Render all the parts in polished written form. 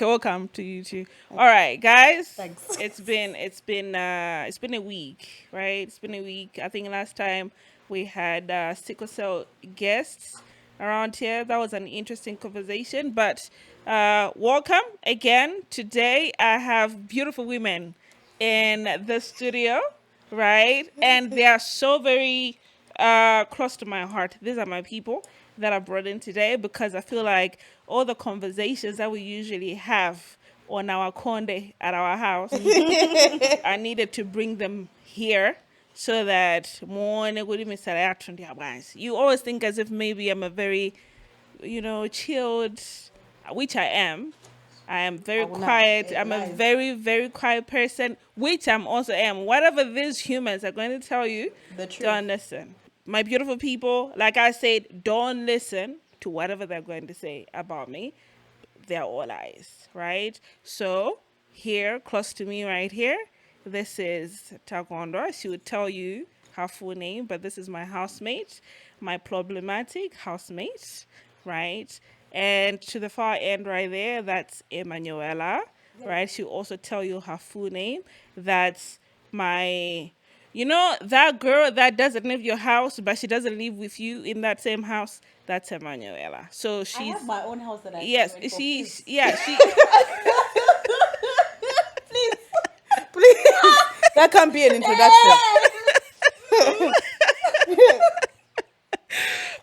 Okay, welcome to you too. All right, guys. Thanks. It's been a week, right? It's been a week. I think last time we had sickle cell guests around here. That was an interesting conversation. But welcome again. Today I have beautiful women in the studio, right? And they are so very close to my heart. These are my people that I brought in today because I feel like all the conversations that we usually have on our conde at our house, I needed to bring them here so that more you always think as if maybe I'm a very, chilled, which I am. I am very quiet. I'm a very, very quiet person, which I'm also am. Whatever these humans are going to tell you, don't listen. My beautiful people, like I said, don't listen to whatever they're going to say about me. They're all lies, right? So here, close to me right here, this is Taekwondo. She would tell you her full name, but this is my housemate, my problematic housemate, right? And to the far end right there, that's Emanuela, right? She'll also tell you her full name. That's my, that girl that doesn't leave your house, but she doesn't live with you in that same house. That's Emanuela. So she's. I have my own house that I Yes, rent for, she's. please. Yeah, she. Please. That can't be an introduction.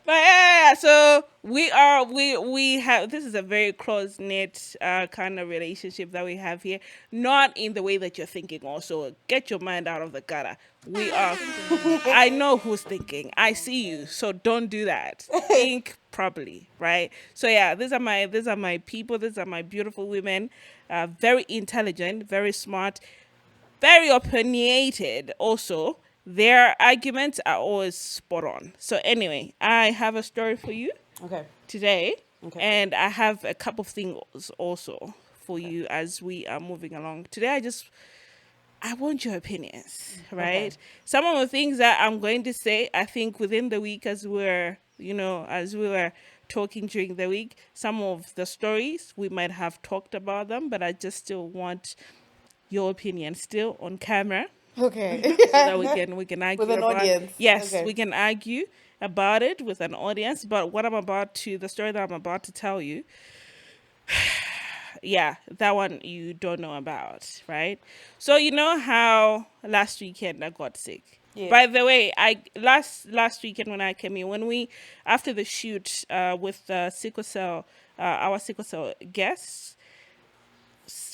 But yeah, so we have, this is a very close knit kind of relationship that we have here. Not in the way that you're thinking. Also, get your mind out of the gutter. We are. I know who's thinking. I see you. So don't do that. Think properly, right? So yeah, these are my people. These are my beautiful women. Very intelligent, very smart, very opinionated. Also, their arguments are always spot on. So anyway, I have a story for you today, and I have a couple of things also for you as we are moving along. Today, I want your opinions, right? Okay. Some of the things that I'm going to say, I think within the week as we were talking during the week, some of the stories we might have talked about them, but I just still want your opinion still on camera. Okay. So that we can argue with an audience. Yes, okay. We can argue about it with an audience. But the story that I'm about to tell you, yeah, that one you don't know about, right? So you know how last weekend I got sick. Yeah. By the way, last weekend when I came in, after the shoot with the sickle cell, our sickle cell guests.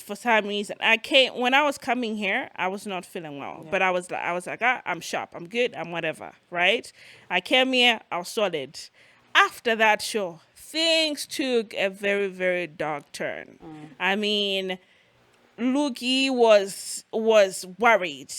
For some reason, when I was coming here, I was not feeling well, but I was like, I'm sharp, I'm good, I'm whatever, right? I came here, I was solid. After that show, things took a very, very dark turn. I mean, Luki was worried.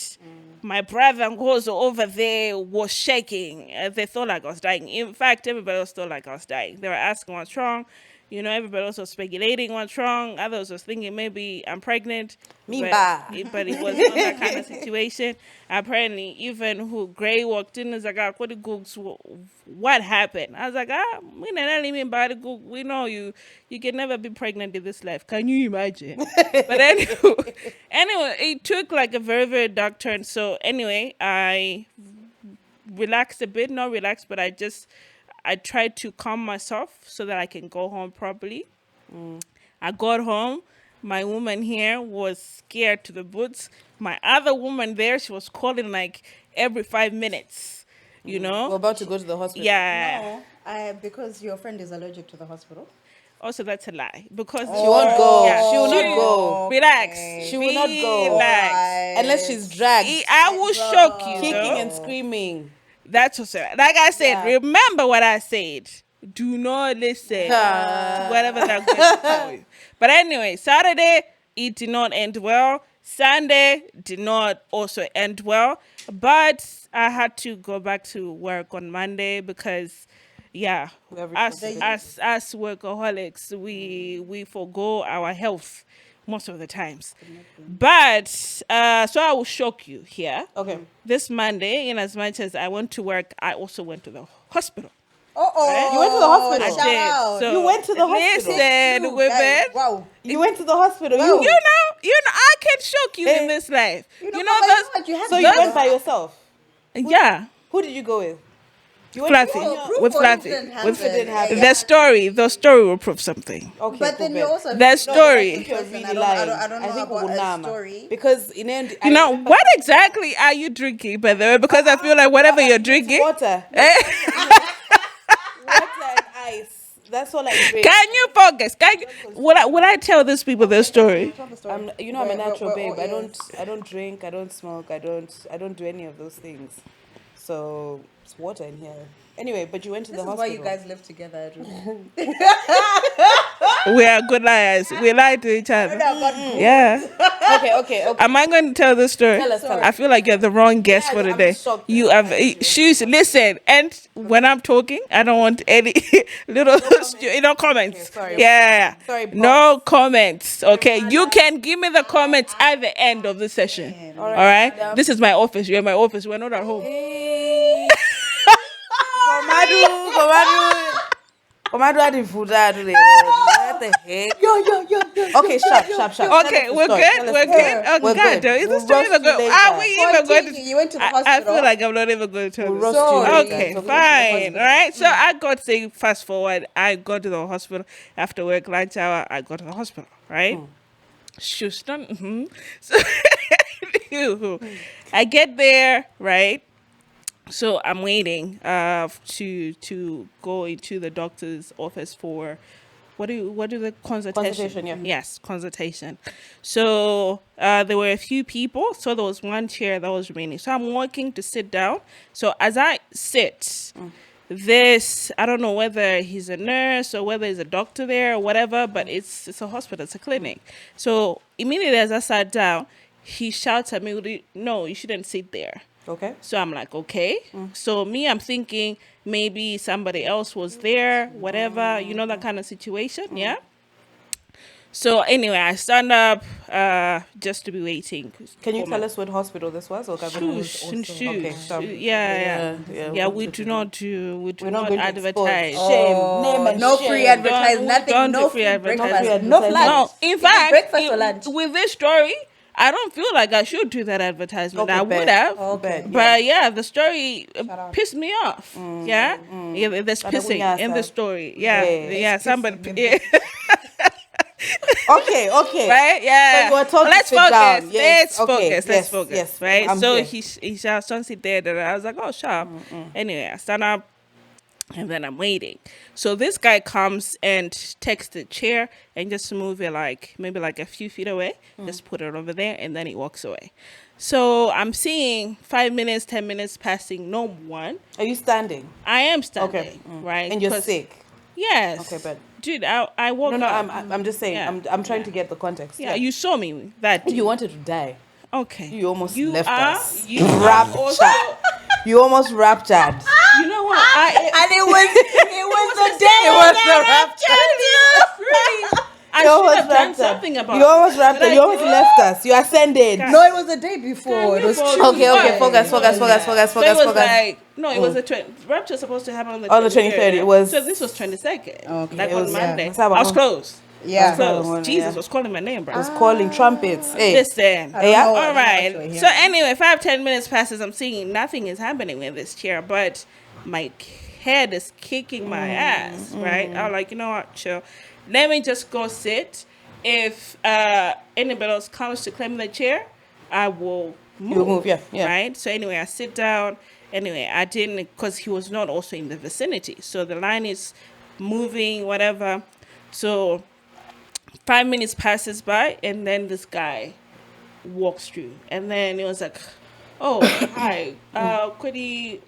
My brother Ngozo over there was shaking. They thought like I was dying. In fact, everybody else thought like I was dying. They were asking what's wrong. Everybody else was speculating what's wrong. Others was thinking maybe I'm pregnant. But it was not that kind of situation. Apparently, even who Gray walked in, is like, what happened? I was like, we know you can never be pregnant in this life. Can you imagine? But anyway, it took like a very, very dark turn. So anyway, I relaxed a bit, not relaxed, but I tried to calm myself so that I can go home properly. I got home. My woman here was scared to the boots. My other woman there, she was calling like every 5 minutes, We're about to go to the hospital. Yeah. No, because your friend is allergic to the hospital. Also, that's a lie. Because she won't go. Yeah. She will not go. Relax. She will not go. Relax. Unless she's dragged. I will shock you. Kicking and screaming. That's also, like I said, remember what I said. Do not listen to whatever they're going to tell you. But anyway, Saturday, it did not end well. Sunday did not also end well. But I had to go back to work on Monday because, us workaholics, we forgo our health most of the times. But so I will shock you here. Okay. This Monday, in as much as I went to work, I also went to the hospital. Oh, You went to the hospital. I Shout did. out. So You went to the hospital. Listen, True, women. guys. Wow. You went to the hospital. Well, You know, I can shock you in Eh. this life. You know, You know but those. what? You had So to you go. went by yourself. Yeah. Who did you go with? You went Fluffy. on your- Proof With or Fluffy. didn't With happen. didn't happen. the story will prove something. Okay, But cool, then you bet. also That story. I think You're person. really I don't, lying. I don't, I don't know think about Ubunama. a story. Because in end, You know, what exactly are you drinking, by the way? Because I feel like whatever you're drinking. water, Eh, water and ice. That's all I drink. Can you focus? Would I tell these people their story? Tell the story. I'm a natural We're babe. all ears. I don't drink. I don't smoke. I don't do any of those things. So it's water in here. Anyway, but you went to This the is why hospital. you guys live together. We are good liars. We lie to each other. Yeah. Okay. Am I going to tell the story? Tell us. I feel like you're the wrong guest Yeah, for I'm today. shocked. You have shoes. Listen, and when I'm talking, I don't want any little comments. Okay, sorry. Yeah. Sorry, boss. No comments. Okay, you can give me the comments at the end of the session. All right. madam. This is my office. You're in my office. We're not at home. Hey. Komadu had the food out today. What the heck? Yo. Okay, sharp. Okay, Tell us we're the story. good. Tell us We're the good. story. Oh We're God, good. is We'll this story roast even you good? Are we later. even going to? You went to the I hospital. feel like I'm not even going to tell We'll this. roast you Sorry. later. Okay, So we're going to the fine. hospital. All right. So I got to fast forward. I got to the hospital after work lunch hour. I got to the hospital. Right. Shush. Don't. So I get there. Right. So I'm waiting to go into the doctor's office for what do the consultation? Consultation, yeah. Yes, consultation. So there were a few people. So there was one chair that was remaining. So I'm walking to sit down. So as I sit, I don't know whether he's a nurse or whether he's a doctor there or whatever, but it's a hospital, it's a clinic. So immediately as I sat down, he shouts at me, "No, you shouldn't sit there." Okay. So I'm like, okay. So I'm thinking maybe somebody else was there, whatever, that kind of situation. Yeah. So anyway, I stand up just to be waiting. Can you tell us what hospital this was? Or Shush. Okay, stop. Yeah, we do not We're not going to advertise. expose. Shame. Name and No shame. free advertising, nothing. don't do No free free advertising. breakfast. No No free lunch. No, in Is it fact, breakfast or lunch? with this story, I don't feel like I should do that advertisement. Okay, I bet. would have. Okay. But yeah, the story out. pissed me off. Yeah? Yeah, there's Ada pissing punya in the asal. story. Yeah. Yeah. Yeah, somebody. pissing. Yeah. Okay. Right? Yeah. So you were told to Let's sit focus. down. Yes. Let's Okay. focus. Let's Yes. focus. Yes. Right? I'm So here. he shouts, "Don't sit there." And I was like, "Oh, sharp." Anyway, I stand up. And then I'm waiting. So this guy comes and takes the chair and just move it maybe a few feet away. Just put it over there and then he walks away. So I'm seeing 5 minutes, 10 minutes passing, no one. Are you standing? I am standing, Okay. right? And you're 'Cause- sick. Yes. Okay, but- Dude, I woke No, up. I'm just saying. Yeah. I'm trying to get the context. Yeah, you saw me that You wanted to die. Okay. You almost left are, us. You are Raptured. also, You almost raptured. you know what? And it was the day. It was the rapture. I You should almost have done raptured. something about You almost it. raptured. But You I almost didn't. left us. You ascended. God. No, it was the day before. It was Okay, Tuesday. Okay. Focus. So it was like, no, it was the rapture was supposed to happen on the 23rd. On the 23rd, it was- So this was 22nd. Okay. Like It on was- Monday. yeah. I was close. Yeah. I was close. Yeah. Jesus was calling my name, bro. I was calling trumpets. Hey. Listen. I don't know what All right. actually So happened. anyway, 5-10 minutes passes. I'm seeing nothing is happening with this chair, but my head is kicking my ass. Right? I'm like, you know what? Chill. Let me just go sit. If anybody else comes to claim the chair, I will move. You'll move, yeah. Right? So anyway, I sit down. Anyway, I didn't, because he was not also in the vicinity. So the line is moving, whatever. So 5 minutes passes by, and then this guy walks through. And then it was like, "Oh, hi. Kwedi,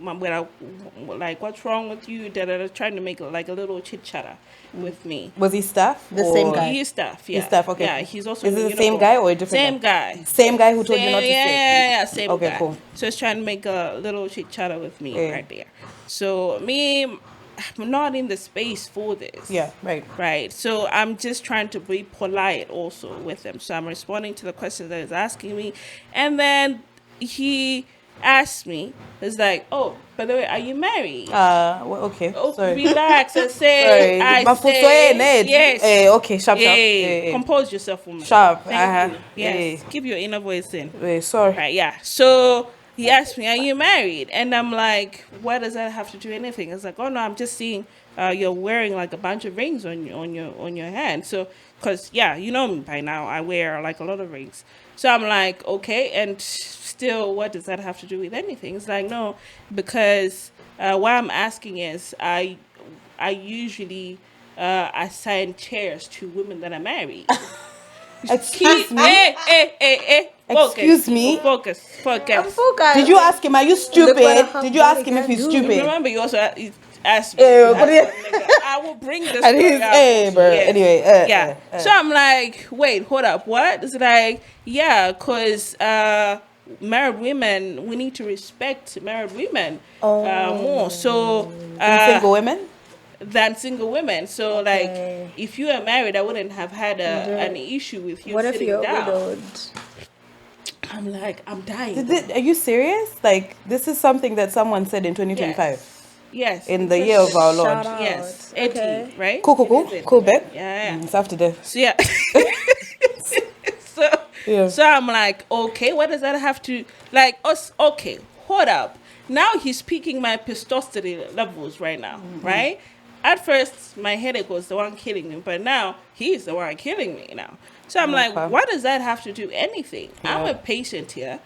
like, what's wrong with you?" Trying to make like a little chit chatter with me. Was he staff? The same or- guy. He's staff, yeah. He's staff, okay. Yeah, he's also Is in it the the same uniform. guy or a different Same guy. Same guy who told you not to sit? Yeah, same Okay, guy. cool. So he's trying to make a little chit chatter with me Yeah. right there. So I'm not in the space for this. Yeah, right. Right. So I'm just trying to be polite also with him. So I'm responding to the questions that he's asking me. And then he asked me, it's like, oh, by the way, are you married? Well, okay. Oh, Sorry. relax. I say, Sorry. I Mafuso, say, Ned. yes. Okay, sharp. Compose yourself, woman. Sharp. Thank you. Yes. Keep your inner voice in. Sorry. Right, yeah. So he asked me, are you married? And I'm like, what does that have to do with anything? It's like, oh no, I'm just seeing you're wearing like a bunch of rings on your hand. So, because yeah, you know me by now, I wear like a lot of rings. So I'm like, okay, and still, what does that have to do with anything? It's like, no, because what I'm asking is, I usually assign chairs to women that are married. Excuse me. Focus. Excuse me. Focus. Did you ask him? Are you stupid? Did you ask him if he's stupid? Remember, you also asked me. I will bring this And he's story out. bro. Yes. Anyway, Yeah. So I'm like, wait, hold up. What? It's like, yeah, because married women, we need to respect married women more. So single women? than single women. So like, if you are married, I wouldn't have had an issue with you What if sitting you're down. widowed? I'm like, I'm dying. Are you serious? Like, this is something that someone said in 2025. Yes. In the year of our Lord. Shout out. Yes. Okay. 80, right? Cool, babe. Yeah. It's after this. So yeah. So I'm like, okay, what does that have to like us? Okay, hold up. Now he's peaking my testosterone levels right now, right? At first, my headache was the one killing me, but now he's the one killing me now. So I'm like, what does that have to do anything? I'm a patient here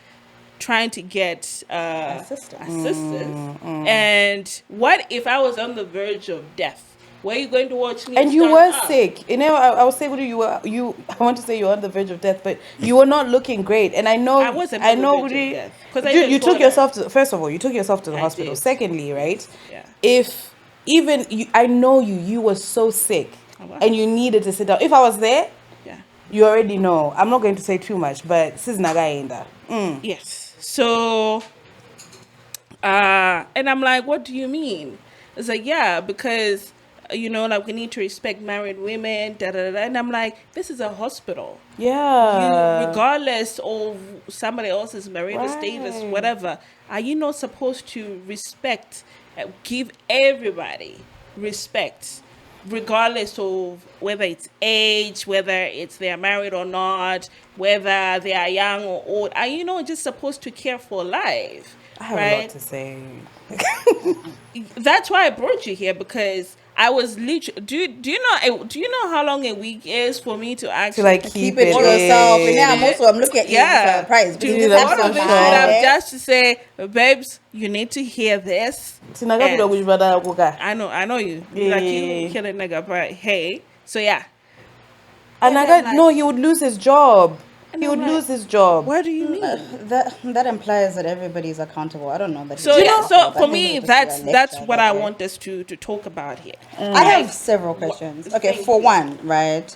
trying to get assistance. And what if I was on the verge of death? Were you going to watch me? And you were sick. You know, I was saying I want to say you were on the verge of death, but you were not looking great. And I know I wasn't on the verge of death. Because you took yourself to, first of all, you took yourself to the hospital. did. Secondly, right? Yeah. If even you, I know you were so sick and you needed to sit down. If I was there, you already know. I'm not going to say too much, but this is Nagainda. Yes. So, and I'm like, what do you mean? It's like, yeah, because, you know, like we need to respect married women, And I'm like, this is a hospital. Yeah. Regardless of somebody else's marital status, whatever, are you not supposed to respect, give everybody respect? Regardless of whether it's age, whether it's they're married or not, whether they are young or old, are you not just supposed to care for life? I have a lot to say. That's why I brought you here, because I was literally. Do you know how long a week is for me to actually Like keep it to yourself? And yeah, I'm looking at you surprised. To just to say, babes, you need to hear this. I know you. Like you kill a nigga, but hey, so yeah. And no, he would lose his job. He would lose his job. What do you mean? That implies that everybody's accountable. I don't know. But So for me, that's what I want us to talk about here. I have several questions. Okay, for one, right?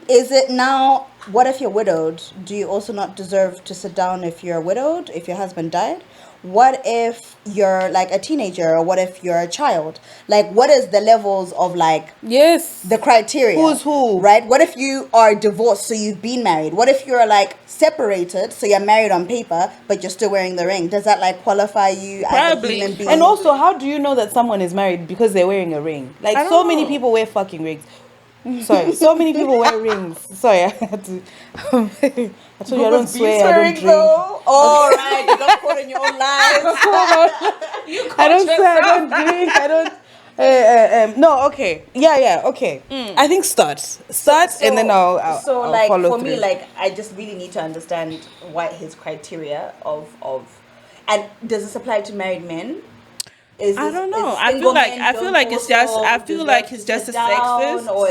Is it now? What if you're widowed? Do you also not deserve to sit down if you're widowed? If your husband died? What if you're like a teenager, or what if you're a child? Like, what is the levels of like the criteria? Who's who? Right? What if you are divorced, so you've been married? What if you're like separated, so you're married on paper, but you're still wearing the ring? Does that like qualify you as a human being? And also, how do you know that someone is married because they're wearing a ring? Like, so many people wear fucking rings. Sorry, so many people wear rings. Sorry, I had to. I told you I don't swear, I don't drink. Oh, right, you got caught in your own lies. I don't swear, I don't drink, I don't. No, okay, yeah, okay. I think start, and then I'll like follow for through. me, like I just really need to understand what his criteria of, and does this apply to married men? I don't know. I feel like it's just a sexist, or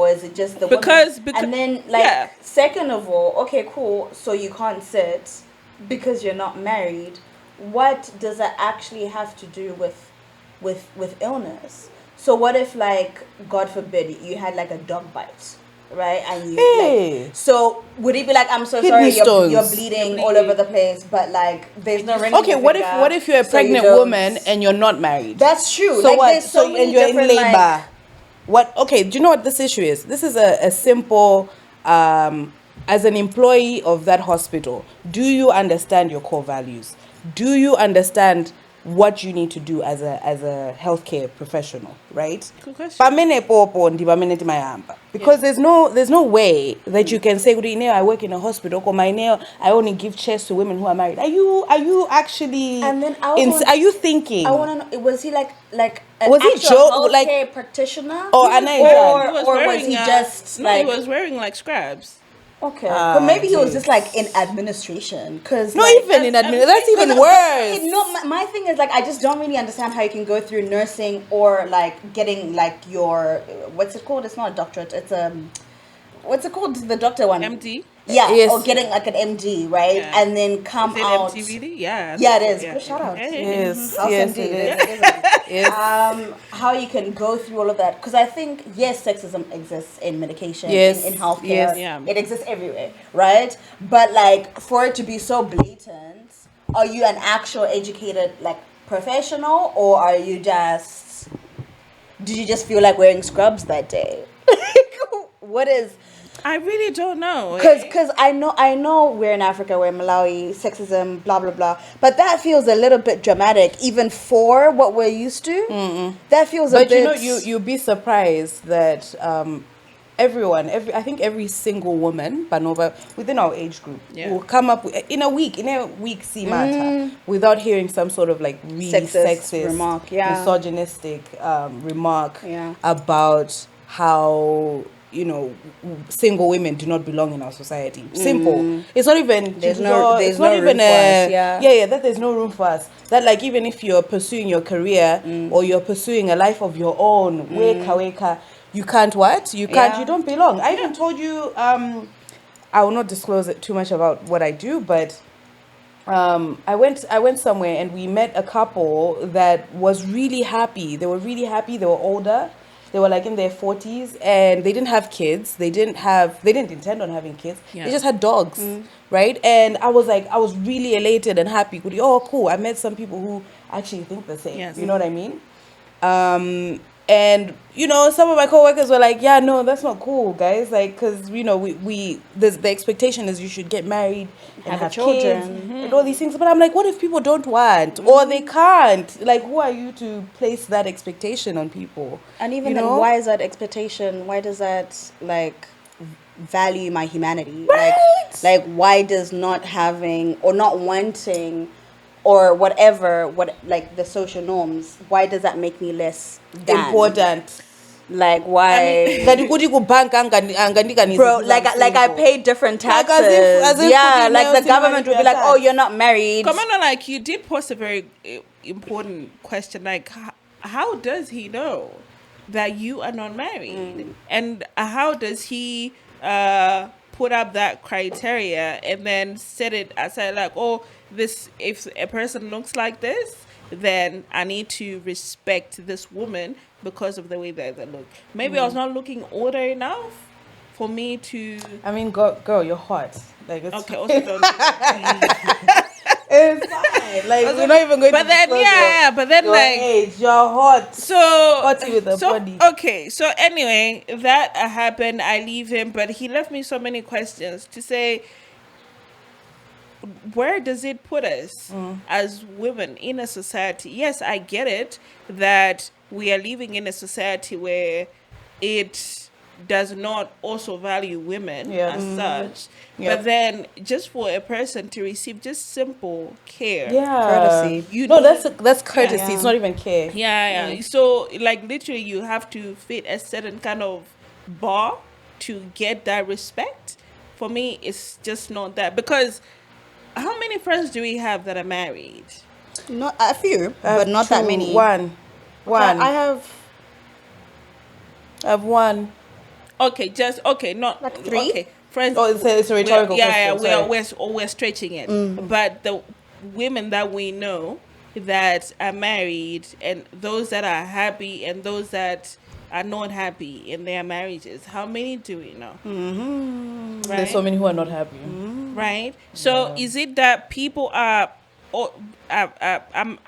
is it just the because and then like second of all, okay, cool. So you can't sit because you're not married. What does that actually have to do with illness? So what if, like, God forbid, you had like a dog bite, right? And you so would it be like, I'm so sorry, you're bleeding all over the place, but like there's no ring. Okay, what if you're a pregnant woman and you're not married? That's true. So like, what? There's so many and you're in different, labor. like, What? Okay, do you know what this issue is? This is a simple. As an employee of that hospital, do you understand your core values? do you understand what you need to do as a healthcare professional, right? Good question. Because there's no way that you can say, I work in a hospital, or I only give chairs to women who are married. Are you actually? And then are you thinking? I want to know, was he like an Was he actual healthcare practitioner? Or was he just no, like? he was wearing like scrubs. Okay, but maybe he was just like in administration, because not even in administration. That's even worse. No, my thing is like I just don't really understand how you can go through nursing or like getting like your what's it called? It's not a doctorate. It's what's it called? The doctor one. MD. Yeah, yes. or getting like an MD, right? Yeah. And then come Is it out. MD really? Yeah. Yeah, it is. Yeah. Good shout out. Yes, House yes, MD, it it is. is. Yes. How you can go through all of that, because I think yes, sexism exists in medication, Yes, in healthcare, yes. Yeah. it exists everywhere, right? But like for it to be so blatant, are you an actual educated like professional, or are you just? Did you just feel like wearing scrubs that day? What is? I really don't know. Because I know we're in Africa, we're in Malawi, sexism, blah blah blah. But that feels a little bit dramatic, even for what we're used to. Mm-mm. That feels a bit. But you'd be surprised that I think every single woman, Banova, within our age group, will come up in a week, see matter, without hearing some sort of like really sexist remark, misogynistic remark Yeah. about how single women do not belong in our society. Simple. It's not even there's no room for us, that there's no room for us. That like even if you're pursuing your career or you're pursuing a life of your own, weka, you can't you don't belong. I even told you I will not disclose it too much about what I do, but I went somewhere and we met a couple that was really happy. They were really happy. They were older. They were like in their 40s and they didn't have kids. They didn't intend on having kids. Yeah. They just had dogs, right? And I was really elated and happy. Oh, cool. I met some people who actually think the same. Yes. You know what I mean? And some of my coworkers were like, yeah, no, that's not cool, guys. Like, because the expectation is you should get married and have children kids and all these things. But I'm like, what if people don't want or they can't? Like, who are you to place that expectation on people? And even then, why is that expectation? Why does that like value my humanity? Right? Like why does not having or not wanting or whatever, like the social norms, why does that make me less important? Like why? Bro, like I pay different taxes. Like as if like the government would be like, oh, you're not married. Come on, like you did post a very important question. Like, how does he know that you are not married, and how does he put up that criteria and then set it aside? Like, oh, if a person looks like this, then I need to respect this woman because of the way that they look. Maybe I was not looking older enough for me to. I mean, girl, you're hot. Like, it's Okay, also don't. It's fine. Like, we're not even going But to then, disclose but then, your like, age. You're hot. so Hotty with the body. Okay, so anyway, that happened. I leave him, but he left me so many questions to say, where does it put us as women in a society? Yes, I get it that we are living in a society where it does not also value women as such. Yeah. But then just for a person to receive just simple care. Courtesy. That's courtesy. It's not even care. Yeah. So like literally you have to fit a certain kind of bar to get that respect. For me, it's just not that, because how many friends do we have that are married? Not a few, but not that many. One. I have one. Okay, not Like three? Okay, friends. Oh, it's a rhetorical question. We're stretching it. But the women that we know that are married, and those that are happy, and those that are not happy in their marriages, how many do we know? Right? There's so many who are not happy. Right. So is it that people are? I'm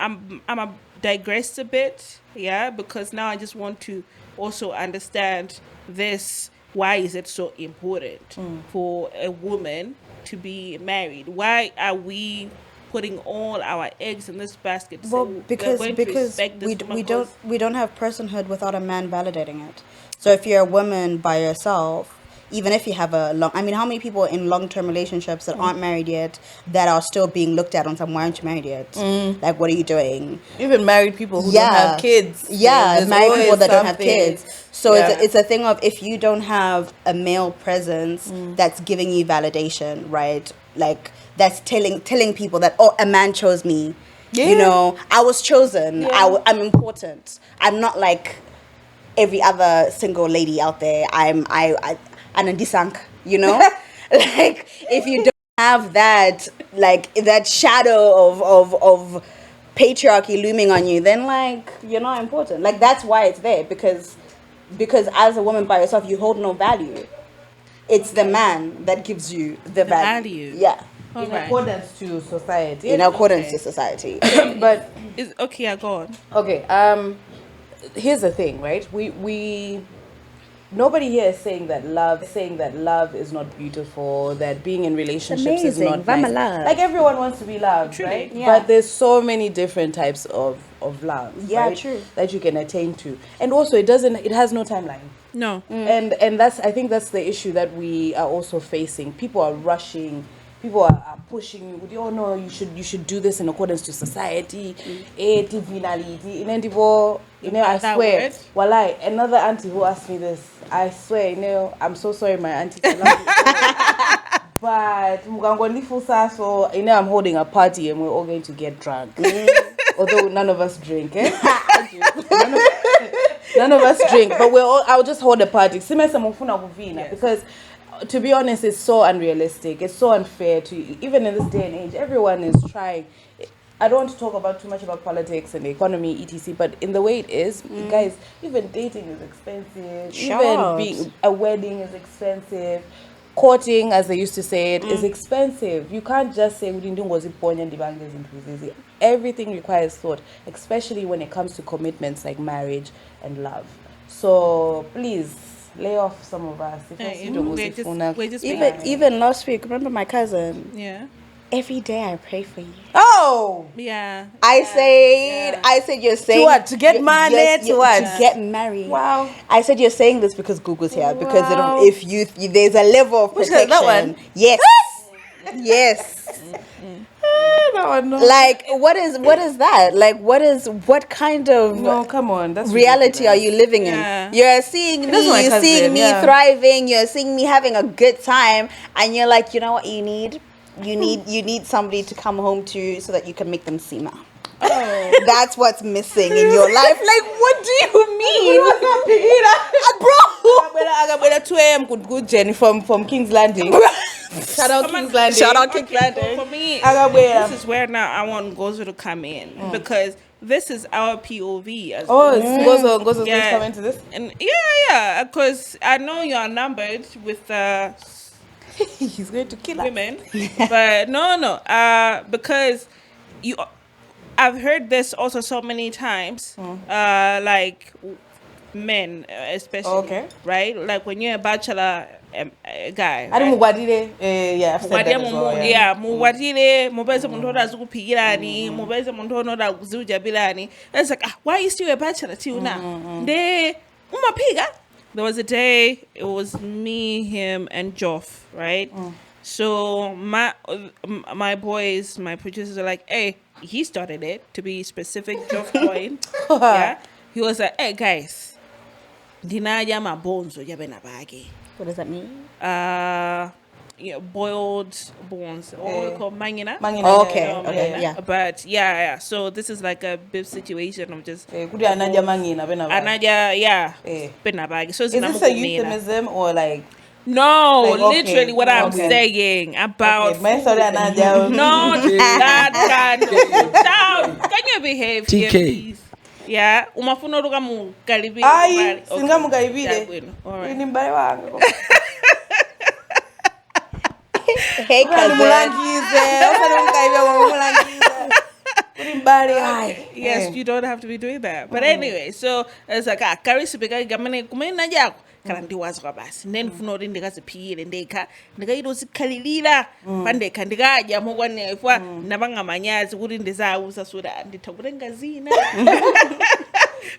a digressed a bit, because now I just want to also understand this. Why is it so important for a woman to be married? Why are we putting all our eggs in this basket. To Well, say, we're because going to respect this we woman we 'cause- don't have personhood without a man validating it. So if you're a woman by yourself, even if you have a long, I mean, how many people in long-term relationships that aren't married yet that are still being looked at on some, why aren't you married yet? Like, what are you doing? Even married people who don't have kids. Yeah, There's married people always that don't have something. kids. So Yeah. it's a thing of, if you don't have a male presence that's giving you validation, right? Like, that's telling people that, oh, a man chose me. You Yeah. know, I was chosen. Yeah. I'm important. I'm not like every other single lady out there. I'm an disank, you know? Like, if you don't have that, like, that shadow of patriarchy looming on you, then, like, you're not important. Like, that's why it's there, because as a woman by yourself, you hold no value. It's the man that gives you the value. Yeah. All In right. accordance to society. In accordance to society. But Is okay. I go on. okay, here's the thing, right? We nobody here is saying that love is not beautiful, that being in relationships is amazing. not Vama nice. love. Like, everyone wants to be loved, Truly. right? Yeah. But there's so many different types of love, Yeah, right? true. That you can attain to. And also, it has no timeline. No. And I think that's the issue that we are also facing. People are rushing. People are pushing you. Oh no, you should do this in accordance to society. I That swear. word? Walai, another auntie who asked me this. I swear, I'm so sorry, my auntie. I love you. But so I'm holding a party and we're all going to get drunk. Although none of us drink, eh? None of us drink, but I'll just hold a party. Because to be honest, it's so unrealistic. It's so unfair even in this day and age. Everyone is trying. I don't want to talk too much about politics and the economy, etc. But in the way it is, guys, even dating is expensive. Shout. Even being a wedding is expensive. Courting, as they used to say it, is expensive. You can't just say everything requires thought, especially when it comes to commitments like marriage and love. So please lay off some of us. We're just being- Even last week, remember my cousin? yeah. Every day I pray for you. Oh, Yeah. I said you're saying what? To get married? To what? To get married. Wow. I said you're saying this because Gugu's here. Because Wow. if you there's a level of Which protection. is that one? Yes. Yes. that one, no. Like, what is that? Like, what kind of No, come on. That's reality are ridiculous. you living in? Yeah. You're seeing me, That's my you're seeing cousin, me yeah. thriving, you're seeing me having a good time, and you're like, you know what you need? You need somebody to come home to so that you can make them simmer. Oh. That's what's missing in your life. Like, what do you mean? Bro. I got 2 a.m. good Jenny from King's Landing. Shout out King's Landing. Shout out Okay, King's Landing. so for me, Agabwera. this is where now I want Ngozo to come in because this is our POV. As Oh, Ngozo's going Yeah. to come into this? And yeah, because I know you're numbered with He's going to kill us. women, but no, because I've heard this also so many times, like men especially, Okay. right? Like when you're a bachelor guy, Ari right? mugwadire, yeah, I've said that as well, yeah. muwadile mubeze muntu odazi kuphikirani mubeze muntu onoda kuzijabulani. It's like, why are you still a bachelor till now? De umaphika. There was a day it was me, him, and Geoff, right? So my boys, my producers are like, hey, he started it, to be specific. Geoff joined. Yeah, he was like, hey guys, dinaja mabonzo jabe na bagi. What does that mean? Yeah, boiled bones, or we call mangina. Okay, You know, okay, mangina. yeah. But yeah. So this is like a big situation of just Kudi anaja mangina, bena ba. anaja, yeah, Eh. benabagi. So it's Is this a euphemism or like? no, Like, okay, literally what I'm okay. saying about Okay, my sorry, anaja. no that kind of can you behave here, TK. please? Yeah, umafuna ruka mu karibi. Ai, singa mugaibile. All right. Ini mbali wangu. Hey, cousin. Mulangize, usale mugaibile wa mulangize. Ini mbali ai. Yes, you don't have to be doing that. But anyway, so it's like kari sipika gamane kumena jako kana ndiwazwa basi then ndifuna kuti ndikaziphikire ndekha ndikaita uzikhalilira pandekha ndikadya mokwanefwa ndapanga manyazi kuti ndizawuza kuti nditha kutenga zina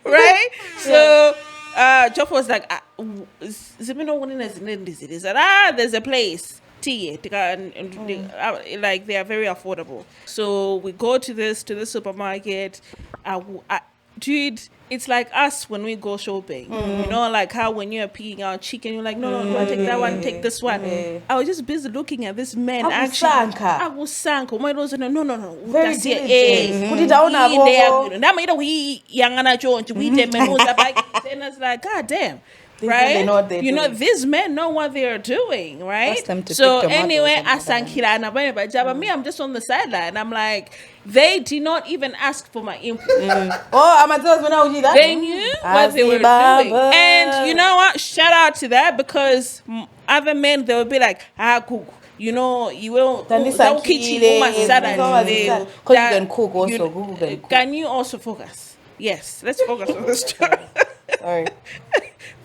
right so Geoff was like zimene ukunena zine ndizili said there's a place like they are very affordable. So we go to the supermarket. Dude, it's like us when we go shopping. You know, like how when you're picking out chicken, you're like, no, don't take that one, take this one. I was just busy looking at this man. I was sank. No. Very diligent. Put it down. And it's like, God damn. Right? They know what they're doing. These men know what they are doing, right? Ask them to So pick anyway, tomatoes me, I'm just on the sideline. I'm like, they did not even ask for my input. Oh, I'm telling you that. They knew what they were doing. And you know what? Shout out to that because other men, they would be like, Gugu. You will kitchen because you can cook also. Gugu can cook. Can you also focus? Yes, let's focus on this story. Sorry.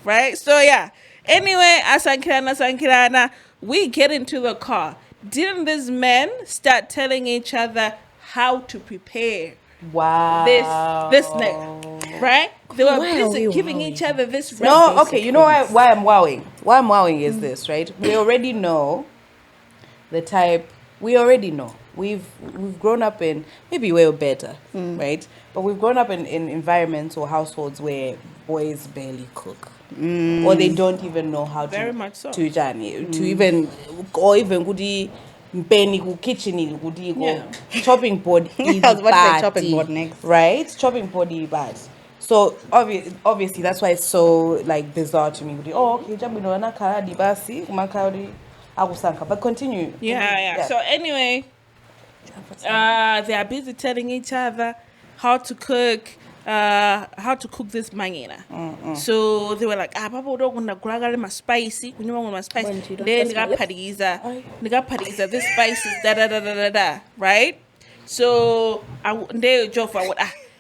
Right? So yeah. Anyway, Asankirana, we get into the car. Didn't these men start telling each other how to prepare this nigga? Right? They were busy giving each other this recipe. No, okay, you know why I'm wowing? Why I'm wowing is this, right? We already know the type. We already know. We've grown up in, maybe we're better, right? But we've grown up in environments or households where boys barely cook. Or they don't even know how Very much so. to even kudi mpeni ku kitchen kudi go chopping board. I was about to say chopping board next. Right? Chopping board is bad. So obviously that's why it's so like bizarre to me. Okay, jambo na kara di basi kumakari agusanka. But continue. Yeah. So anyway, they are busy telling each other how to cook this mangina. So they were like, papa udokunda kulagala ma spicy, kunyuma ma spicy. Then nigapadiza this spices da, right? So nde Geoff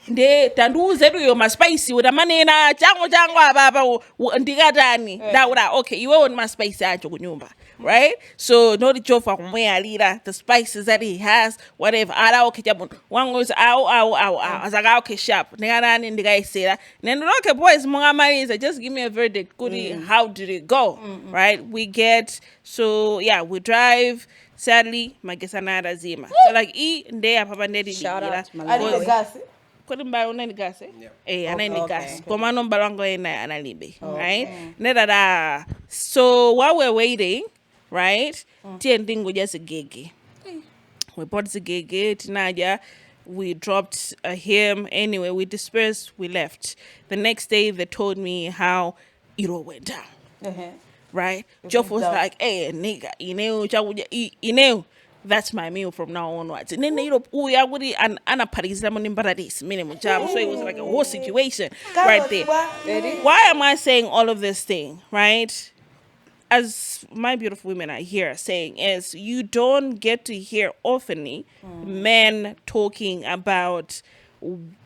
nde tanduze yo ma spicy with manena chango baba ndikatani da okay iwe on ma spicy acho kunyumba. Right? So no the Geoff leader, the spices that he has, whatever. One goes as I okay sharp. The guy say that. Then okay boys, just give me a verdict. Goody, how did it go? Right? We drive. Sadly, Magesanada Zima. So like papa nedi. Shout out to I need the Malawi. gas. Gas. Gas. Komano balongo analibe. Right? So while we're waiting, right? Tiendingo just a gigi. We bought the gigi, Tinaja. We dropped him. Anyway, we dispersed. We left. The next day, they told me how it all went down. Right? Geoff was like, hey, nigga, you know, that's my meal from now onwards. And then they so it was like a whole situation right there. Why am I saying all of this thing, right? As my beautiful women are here saying is you don't get to hear oftenly men talking about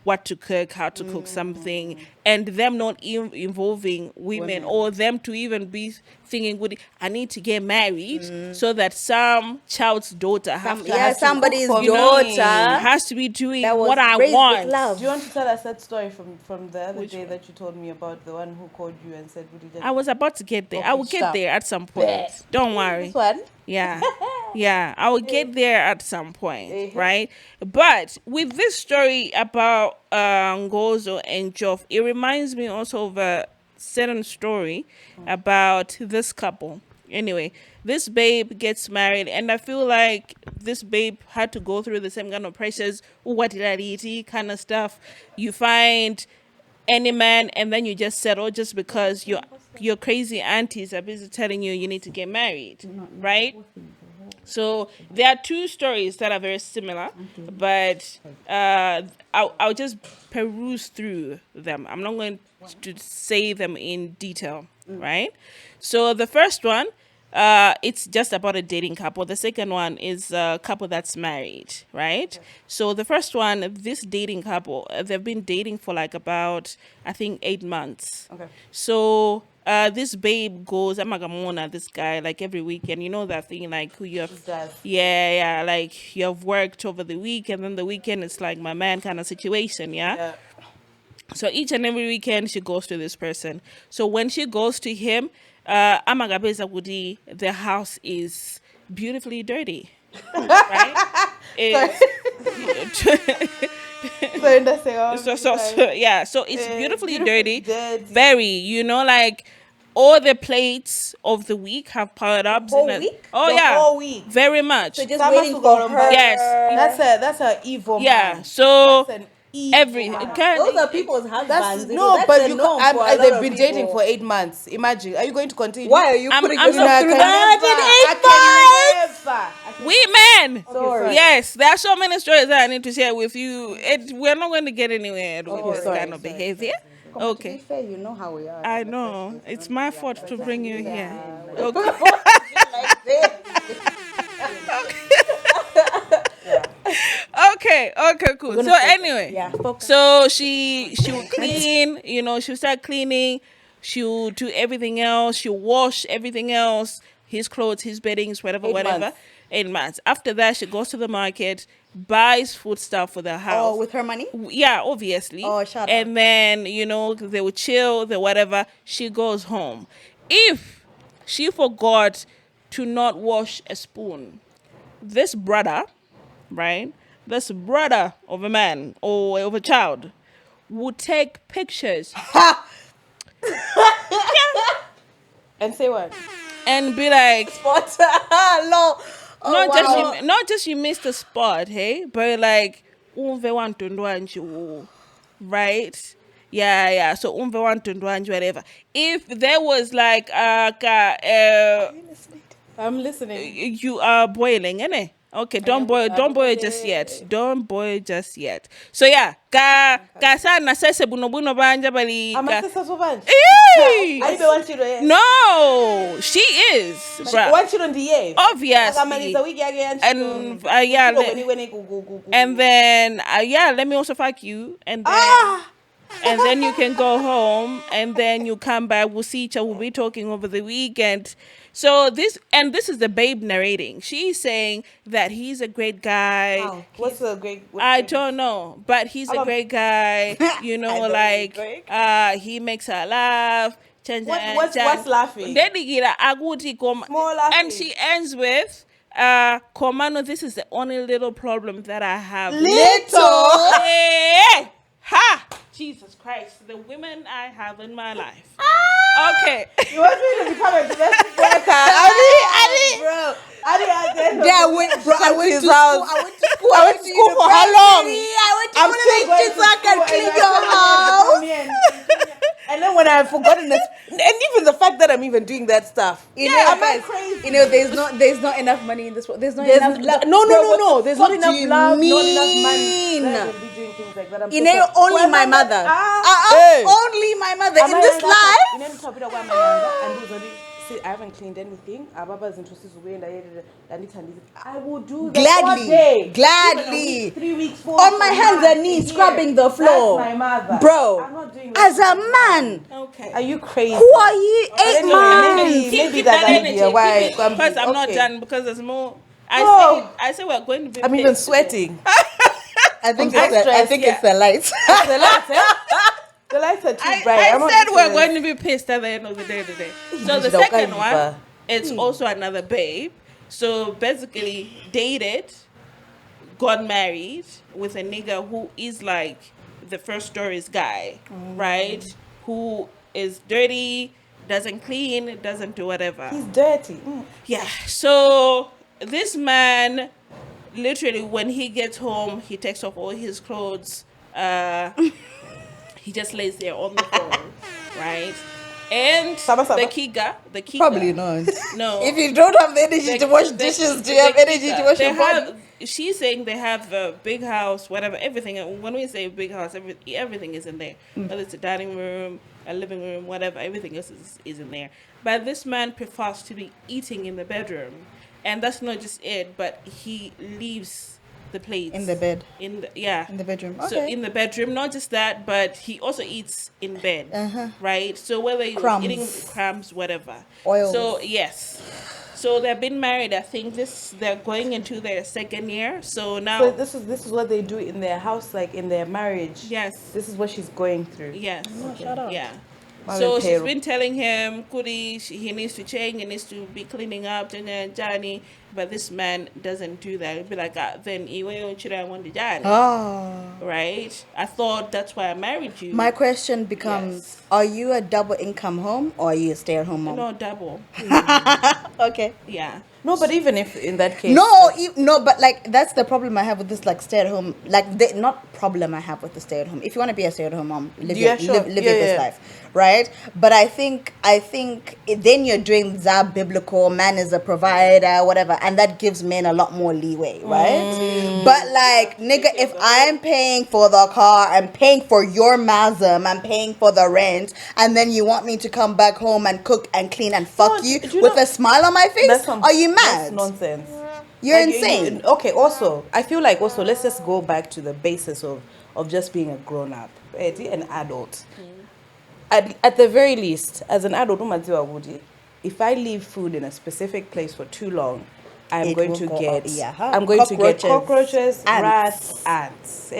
what to cook, how to cook something, and them not involving women or them to even be thinking, I need to get married so that some child's daughter somebody's daughter daughter has to be doing that was what I raised with want. love. Do you want to tell us that story from the other day that you told me about the one who called you and said, I was about to get there. Okay, I will get stop. there at some point. Don't worry. This one? Yeah. I will get there at some point, right? But with this story about Ngozo and Geoff, it reminds me also of a certain story about this couple. Anyway, this babe gets married, and I feel like this babe had to go through the same kind of pressures, what did I eat, kind of stuff. You find any man, and then you just settle just because your crazy aunties are busy telling you need to get married, right? So there are two stories that are very similar, but I'll just peruse through them. I'm not going to say them in detail, right? So the first one, it's just about a dating couple. The second one is a couple that's married, right? So the first one, this dating couple, they've been dating for like about, I think, 8 months. Okay. So this babe goes, I'm gonna this guy like every weekend. You know that thing, like who you have, does. yeah, like you have worked over the week, and then the weekend it's like my man kind of situation, yeah. So each and every weekend she goes to this person. So when she goes to him, amagabeza kudi, the house is beautifully dirty, right? So it's beautifully dirty, very, you know, like all the plates of the week have piled up. Whole week? Oh The yeah, whole week. very much. So just waiting for her. Yes. That's a evil Yeah, man. so That's an evil every man. Those are people's That's husbands. no, That's but a you norm can't. for a lot They've of been people. dating for 8 months. Imagine. Are you going to continue? Why are you I'm- putting I'm yourself not- through I that can in 8 months? never. we men. Sorry. Yes, there are so many stories that I need to share with you. We're not going to get anywhere with this sorry, kind of behavior. Come on, to be Okay. fair, you know how we are. I know. It's my fault to bring you here. Okay. Like this. Okay, cool. So anyway, Yeah. Focus. so she will clean, you know, she'll start cleaning, she'll do everything else, she'll wash everything else, his clothes, his beddings, whatever, 8 whatever. months. 8 months. After that, she goes to the market, buys food stuff for the house. Oh, with her money? Yeah, obviously. Oh, shut up. And then, you know, they will chill, the whatever. She goes home. If she forgot to not wash a spoon, this brother, right? This brother of a man or of a child would take pictures And say what? and be like, But, no. Oh, not just you missed the spot, hey, but like, umve wantu right? Yeah. So umve wantu whatever. If there was like I'm listening. you are boiling, innit? Okay, don't boil just yet. Don't boil just yet. So yeah, ka sana sese buno banja bali. I'm a sister so much. Hey! I don't want you to. No, she is. Bruh. Want you on the air. Obviously. And yeah, and then yeah, let me also fuck you, and then and then you can go home, and then you come back. We'll see each other. We'll be talking over the weekend. So this is the babe narrating. She's saying that he's a great guy. Wow. What's a great? I don't know, but he's a great guy. You know, like he makes her laugh. What's laughing? More laughing. And she ends with, Komano, this is the only little problem that I have. Little? Hey! Ha! Jesus Christ, the women I have in my life. Okay. You want me to become a domestic worker? Bro. Yeah, I went to school. I went to school for how long? I went to I'm one of still the going kids to so I can school clean and your house. And then when I've forgotten this, and even the fact that I'm even doing that stuff. You Yeah, know, am I guys, crazy? You know, there's not enough money in this world. There's not There's enough love. no. Bro, what the There's not fuck enough do you love, not enough mean? money. That I will be doing things like that. I'm You so know, sorry. only Well, my no, mother. Hey. Only my mother Am in I this like that? life. You know, to talk about why my younger and who's already. See, I haven't cleaned anything. Ababa's interested in I will do that all day. Gladly. Even a week, 3 weeks, 4 On my weeks, hands months, and knees, a year. scrubbing the floor. That's my mother. Bro, I'm not doing as that. a man, Okay. Are you crazy? who are you? 8 months. Maybe that's an idea. Why? Because I'm not Okay. done, because there's more. Oh. I say we're going to be I'm even pissed. sweating. I think I'm stressed, it's the lights. The lights, the lights are too bright. I I'm not said we're serious. going to be pissed at the end of the day today. So the Don't second cry, one, Mbumba. it's also another babe. So basically dated, got married with a nigga who is like the first stories guy, right? Who is dirty, doesn't clean, doesn't do whatever. He's dirty. Yeah. So this man, literally, when he gets home, he takes off all his clothes. He just lays there on the phone, right? And Sama. the Kiga. Probably not. No. If you don't have the energy to wash dishes, do you have energy to wash your body? she's saying they have a big house, whatever, everything. And when we say big house, everything is in there. Whether it's a dining room, a living room, whatever, everything else is in there. But this man prefers to be eating in the bedroom. And that's not just it, but he leaves the plates In the bed. in the bedroom. So Okay. in the bedroom, not just that, but he also eats in bed, right? So whether you're Crumbs. eating crumbs, whatever. Oils. So yes, so they've been married. I think they're going into their second year. So now, So this is what they do in their house, like in their marriage. yes, This is what she's going through. yes, shout out. yeah. Mama So she's Pero. been telling him, Kudi, he needs to change, he needs to be cleaning up, Johnny. But this man doesn't do that. He'd be like, then I want the Johnny. Oh. Right? I thought that's why I married you. My question becomes: Yes. Are you a double income home or are you a stay-at-home mom? No, double. Okay. Yeah. No, but even if in that case, No, but like that's the problem I have with this like stay-at-home. Like not problem I have with the stay-at-home. If you want to be a stay-at-home mom, live Yeah, your, sure. live, live Yeah, your best yeah. life, right? But I think then you're doing that biblical man is a provider, whatever, and that gives men a lot more leeway, right? But like nigga, if I'm paying for the car, I'm paying for your mazam, I'm paying for the rent, and then you want me to come back home and cook and clean and fuck No, you do you with know- a smile on my face? Are you That's mad? nonsense. You're Like, insane. Okay, also, I feel like also let's just go back to the basis of just being a grown up, an adult. At the very least, as an adult, if I leave food in a specific place for too long, I'm It going will to go get up, yeah. I'm going to get Cockroaches, cockroaches, rats, ants.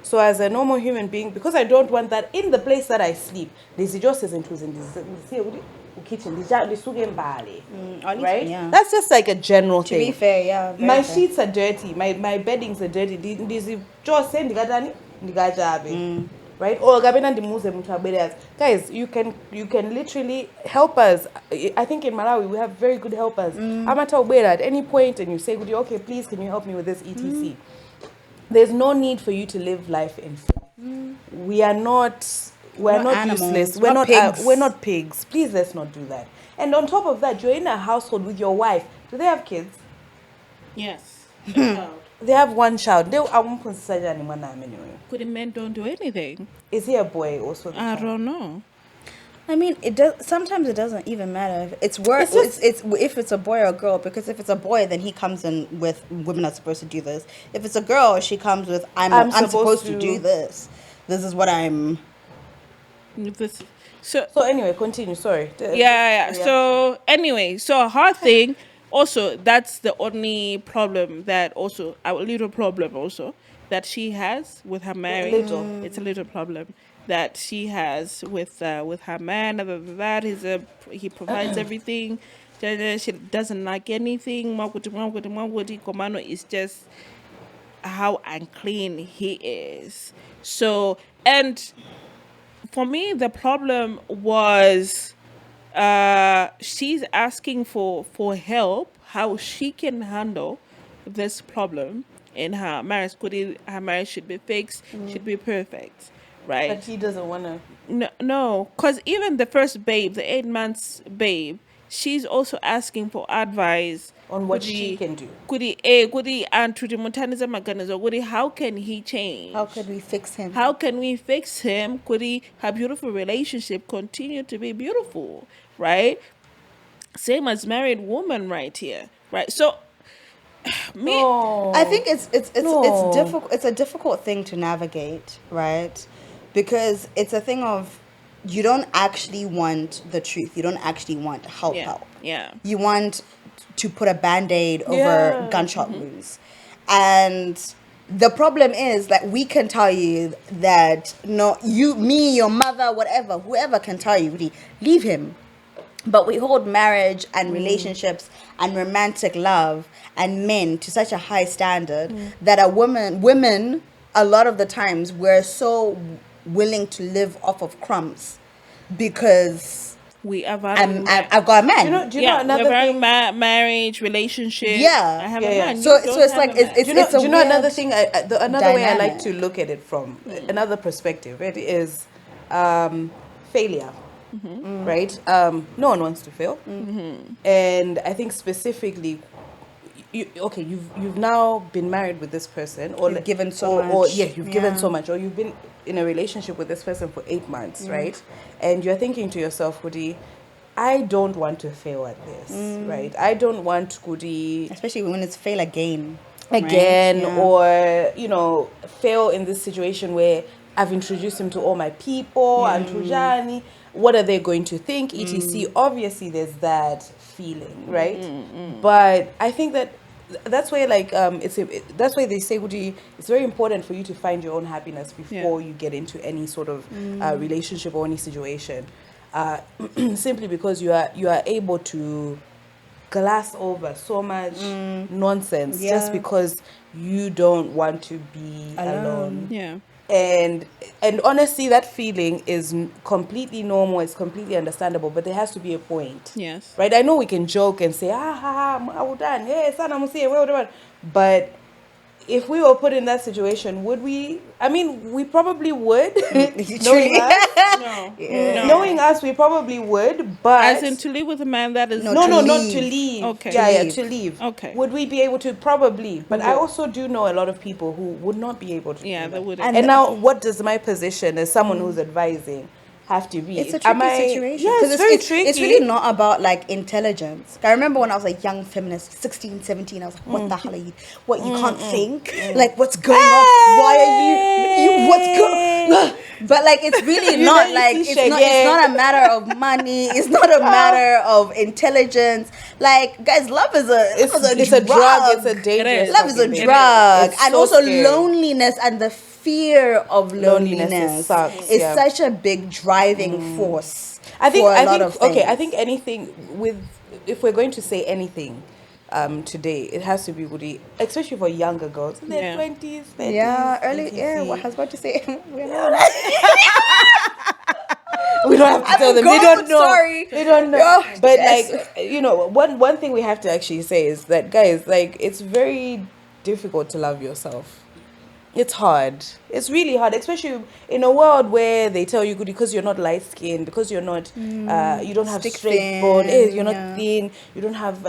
So as a normal human being, because I don't want that in the place that I sleep, this just isn't kitchen, right? yeah. That's just like a general To thing. be fair, yeah. very My fair. sheets are dirty. My beddings are dirty. Just say right? Or guys, you can literally help us. I think in Malawi we have very good helpers. At any point, and you say, okay, please, can you help me with this etc. There's no need for you to live life in fear. We are not. We're Not not animals. useless. We're not pigs. We're not pigs. Please, let's not do that. And on top of that, you're in a household with your wife. Do they have kids? Yes. A child. They have one child. I won't consider anyone anyway. Could men don't do anything? Is he a boy also? the I child? don't know. I mean, it does. Sometimes it doesn't even matter. It's worse. It's if it's a boy or a girl. Because if it's a boy, then he comes in with women are supposed to do this. If it's a girl, she comes with I'm supposed to do this. This is what I'm. So anyway, continue. Sorry. yeah. So anyway, so her thing also, that's the only problem that also a little problem also that she has with her marriage. It's a little problem that she has with her man. Other than that, he provides everything. She doesn't like anything. Komano is just how unclean he is. So, and for me, the problem was she's asking for help, how she can handle this problem in her marriage. Her marriage should be fixed, should be perfect, right? But he doesn't want to. No, because even the first babe, the 8 months babe, she's also asking for advice On what she can do. How can he change? How could we fix him? How can we fix him? Could her beautiful relationship continue to be beautiful? Right? Same as married woman right here. Right? So I think it's No. difficult. It's a difficult thing to navigate, right? Because it's a thing of you don't actually want the truth. You don't actually want help. Yeah. You want to put a band-aid over Yeah. gunshot wounds. And the problem is that we can tell you that no, you, me, your mother, whatever, whoever can tell you, really, leave him. But we hold marriage and relationships and romantic love and men to such a high standard that women, a lot of the times, we're so willing to live off of crumbs because We have I've got a man. Do you know another thing? Marriage, relationship. Yeah. I have Yeah, a yeah. man. So You don't it's have like a man. it's Do you know, it's a do you know weird another thing? Another way I like dynamic. to look at it from another perspective. It is failure, right? No one wants to fail, and I think specifically, you've now been married with this person, or You've given so or much. you've given so much, or you've been in a relationship with this person for 8 months, right? And you're thinking to yourself, Kudi, I don't want to fail at this, right? I don't want Kudi Especially when it's fail again. again, right? or fail in this situation where I've introduced him to all my people and Tujani. What are they going to think? etc. Obviously, there's that feeling, right? But I think that's where that's why they say, Woody, it's very important for you to find your own happiness before you get into any sort of relationship or any situation. Simply because you are able to glass over so much nonsense just because you don't want to be alone. Yeah. And honestly, that feeling is completely normal. It's completely understandable, but there has to be a point. Yes. Right? I know we can joke and say, hey, sana musie, whatever. But if we were put in that situation, would we? I mean, we probably would. Knowing us, knowing us, we probably would. But As in to live with a man that is no, to not leave. to leave. Okay. To leave. Okay. Would we be able to? Probably. But I also do know a lot of people who would not be able to. Yeah, do they that. wouldn't. And now, what does my position as someone who's advising have to be? It's a tricky situation. Yeah, 'Cause it's very tricky. It's really not about like intelligence. I remember when I was a young feminist, 16, 17, I was like, what the hell are you? What, you can't think? Like, what's going on? Why are you what's going But like, it's really not like, it's not a matter of money. It's not a matter of intelligence. Like, guys, love is It's a drug. It's a dangerous. Love is a fucking drug. It's And so also scary. loneliness and the fear of loneliness sucks, is yeah. such a big driving force. I think things. I think anything if we're going to say anything today, it has to be Woody, especially for younger girls in their 20s, 30s. Yeah, early. etc. Yeah, what I was about to say. We don't have to tell them. They don't know. Sorry. They don't know. Oh, but yes. one thing we have to actually say is that, guys, like, it's very difficult to love yourself. It's hard. It's really hard, especially in a world where they tell you, because you're not light skinned, because you're not, you don't have Stick straight thin, bone, you're not thin, you don't have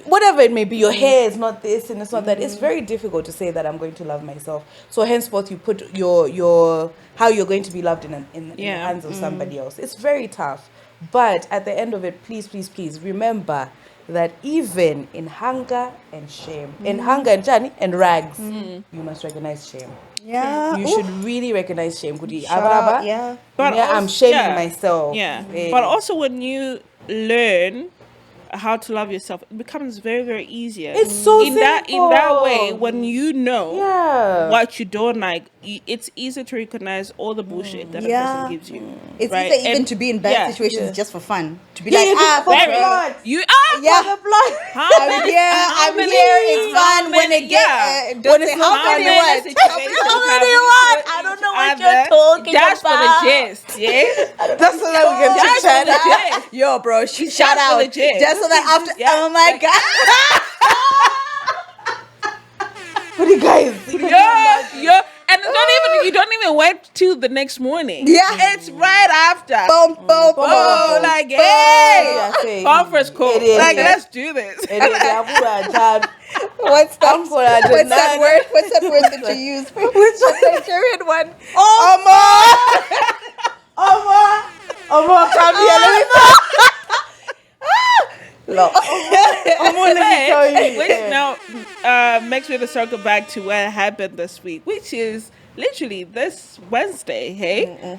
whatever it may be, your hair is not this and it's not that. It's very difficult to say that I'm going to love myself. So henceforth, you put your how you're going to be loved in the hands of somebody else. It's very tough. But at the end of it, please, please, please remember that even in hunger and shame, in hunger and journey and rags, you must recognize shame. Yeah. You should really recognize shame. Kudi. Shout out, yeah. But I'm also- shaming myself. Yeah. Eh. But also when you learn how to love yourself, it becomes very, very easier. It's so in that simple. way, when you know Yeah. what you don't like, it's easy to recognize all the bullshit that a person gives you. It's right? easier even And- to be in bad yeah. situations just for fun. To be Yeah, like, you do it for fuck the it. blood. You are Yeah. For the blood. I'm here. It's fun when it gets. Don't say how many what? How many what? I don't know what you're talking That's about. for the gist, yeah? That's so that we can That's chit for the chat. gist. Yo, bro, shout for out. legit. Just so that after, Yeah, oh my like- god. What do you guys? Yeah. And it's not even, you don't even wait till the next morning. Yeah. It's right after. Boom, boom, boom. Oh, like, Yeah, hey, say. conference call. It is, Like, yeah. let's do this. What's that? I'm for that. What's that word? What's that word that you use? Which Nigerian one? Omar, come here, let me let me tell you. Which now makes me to circle back to what happened this week, which is literally this Wednesday, hey?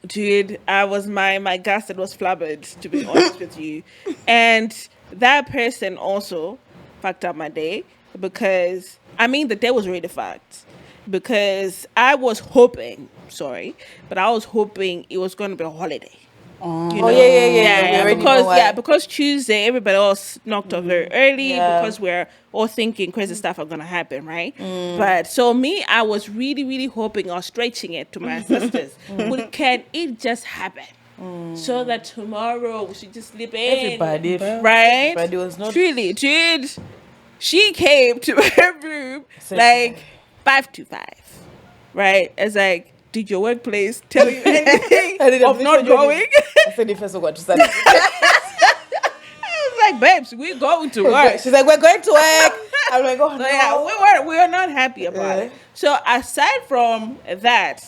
Dude, I was my gasket was flabbered, to be honest with you. And that person also fucked up my day because, I mean, the day was really fucked. Because I was hoping it was going to be a holiday. You know? Yeah. We already know why. Because Tuesday everybody else knocked off very early because we're all thinking crazy stuff are gonna happen, right? But so me, I was really, really hoping or stretching it to my sisters. But can it just happen? So that tomorrow we should just sleep in. Everybody, right? Everybody was not. Truly, dude. She came to my room like 5 to 5. Right? It's like, did your workplace tell you anything of not going? I said the first one to start. I was like, babes, we're going to work. She's like, we're going to work. I'm like, oh So yeah, we were not happy about it. So aside from that,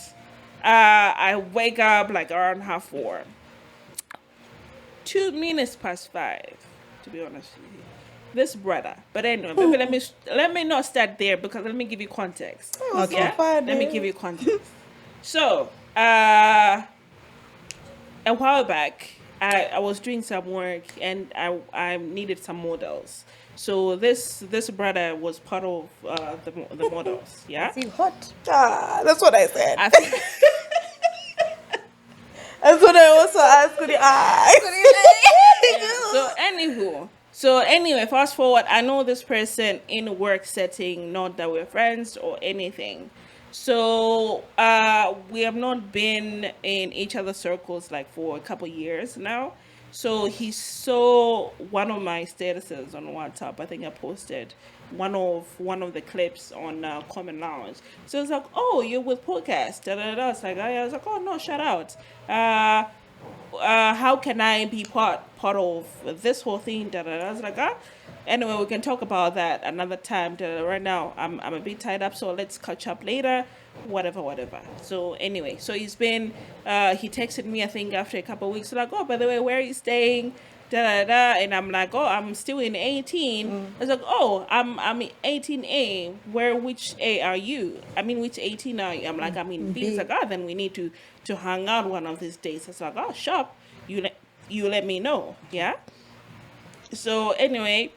I wake up like around 4:30. 2 minutes past 5, to be honest with you. This brother, but anyway, maybe let me not start there because let me give you context. Okay. Yeah? So Let me give you context. So, a while back, I was doing some work and I needed some models. So this brother was part of the models. Yeah. Is he hot? That's what I said. I think- That's what I also asked. Could you So anyway, fast forward. I know this person in a work setting, not that we're friends or anything. So we have not been in each other's circles like for a couple years now. So he saw one of my statuses on WhatsApp. I think I posted one of the clips on Common Lounge. So it's like, oh, you're with podcast. Da, da, da. It's like, I was like, oh no, shout out. How can I be part of this whole thing? Da, da, da. I was like, anyway, we can talk about that another time. Da, da, da. Right now, I'm a bit tied up, so let's catch up later. Whatever. So anyway, so he's been, he texted me, I think, after a couple of weeks, like, oh, by the way, where are you staying? Da, da, da. And I'm like, oh, I'm still in 18. I was like, oh, I'm in 18A. Which A are you? I mean, which 18 are you? I'm like, I'm in B. He's like, oh, then we need to hang out one of these days. I was like, oh, sure. You let me know. Yeah. So anyway,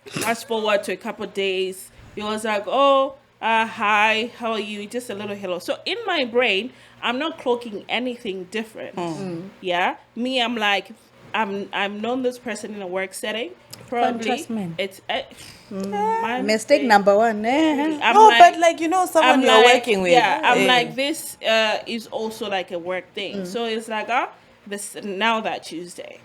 fast forward to a couple of days. He was like, oh, hi, how are you? Just a little hello. So in my brain, I'm not cloaking anything different. Yeah. Me, I'm like, I'm known this person in a work setting. Probably Trust me. it's my Mistake number one. I'm No, like- but like, you know, someone I'm you're like, working with. Yeah, I'm like, this is also like a work thing. So it's like, this now that Tuesday.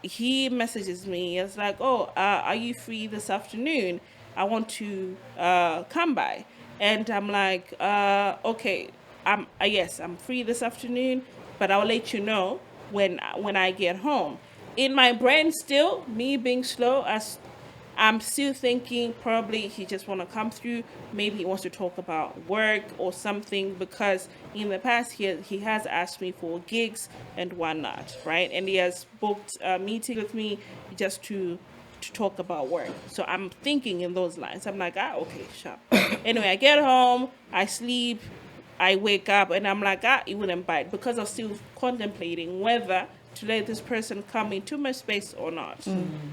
He messages me. It's like, oh, are you free this afternoon? I want to come by. And I'm like, okay, yes, I'm free this afternoon, but I'll let you know when I get home. In my brain still, me being slow, as I'm still thinking probably he just want to come through. Maybe he wants to talk about work or something, because in the past he has asked me for gigs and whatnot, right? And he has booked a meeting with me just to talk about work. So I'm thinking in those lines. I'm like, okay, sure. Anyway, I get home, I sleep, I wake up, and I'm like, it wouldn't bite, because I'm still contemplating whether to let this person come into my space or not.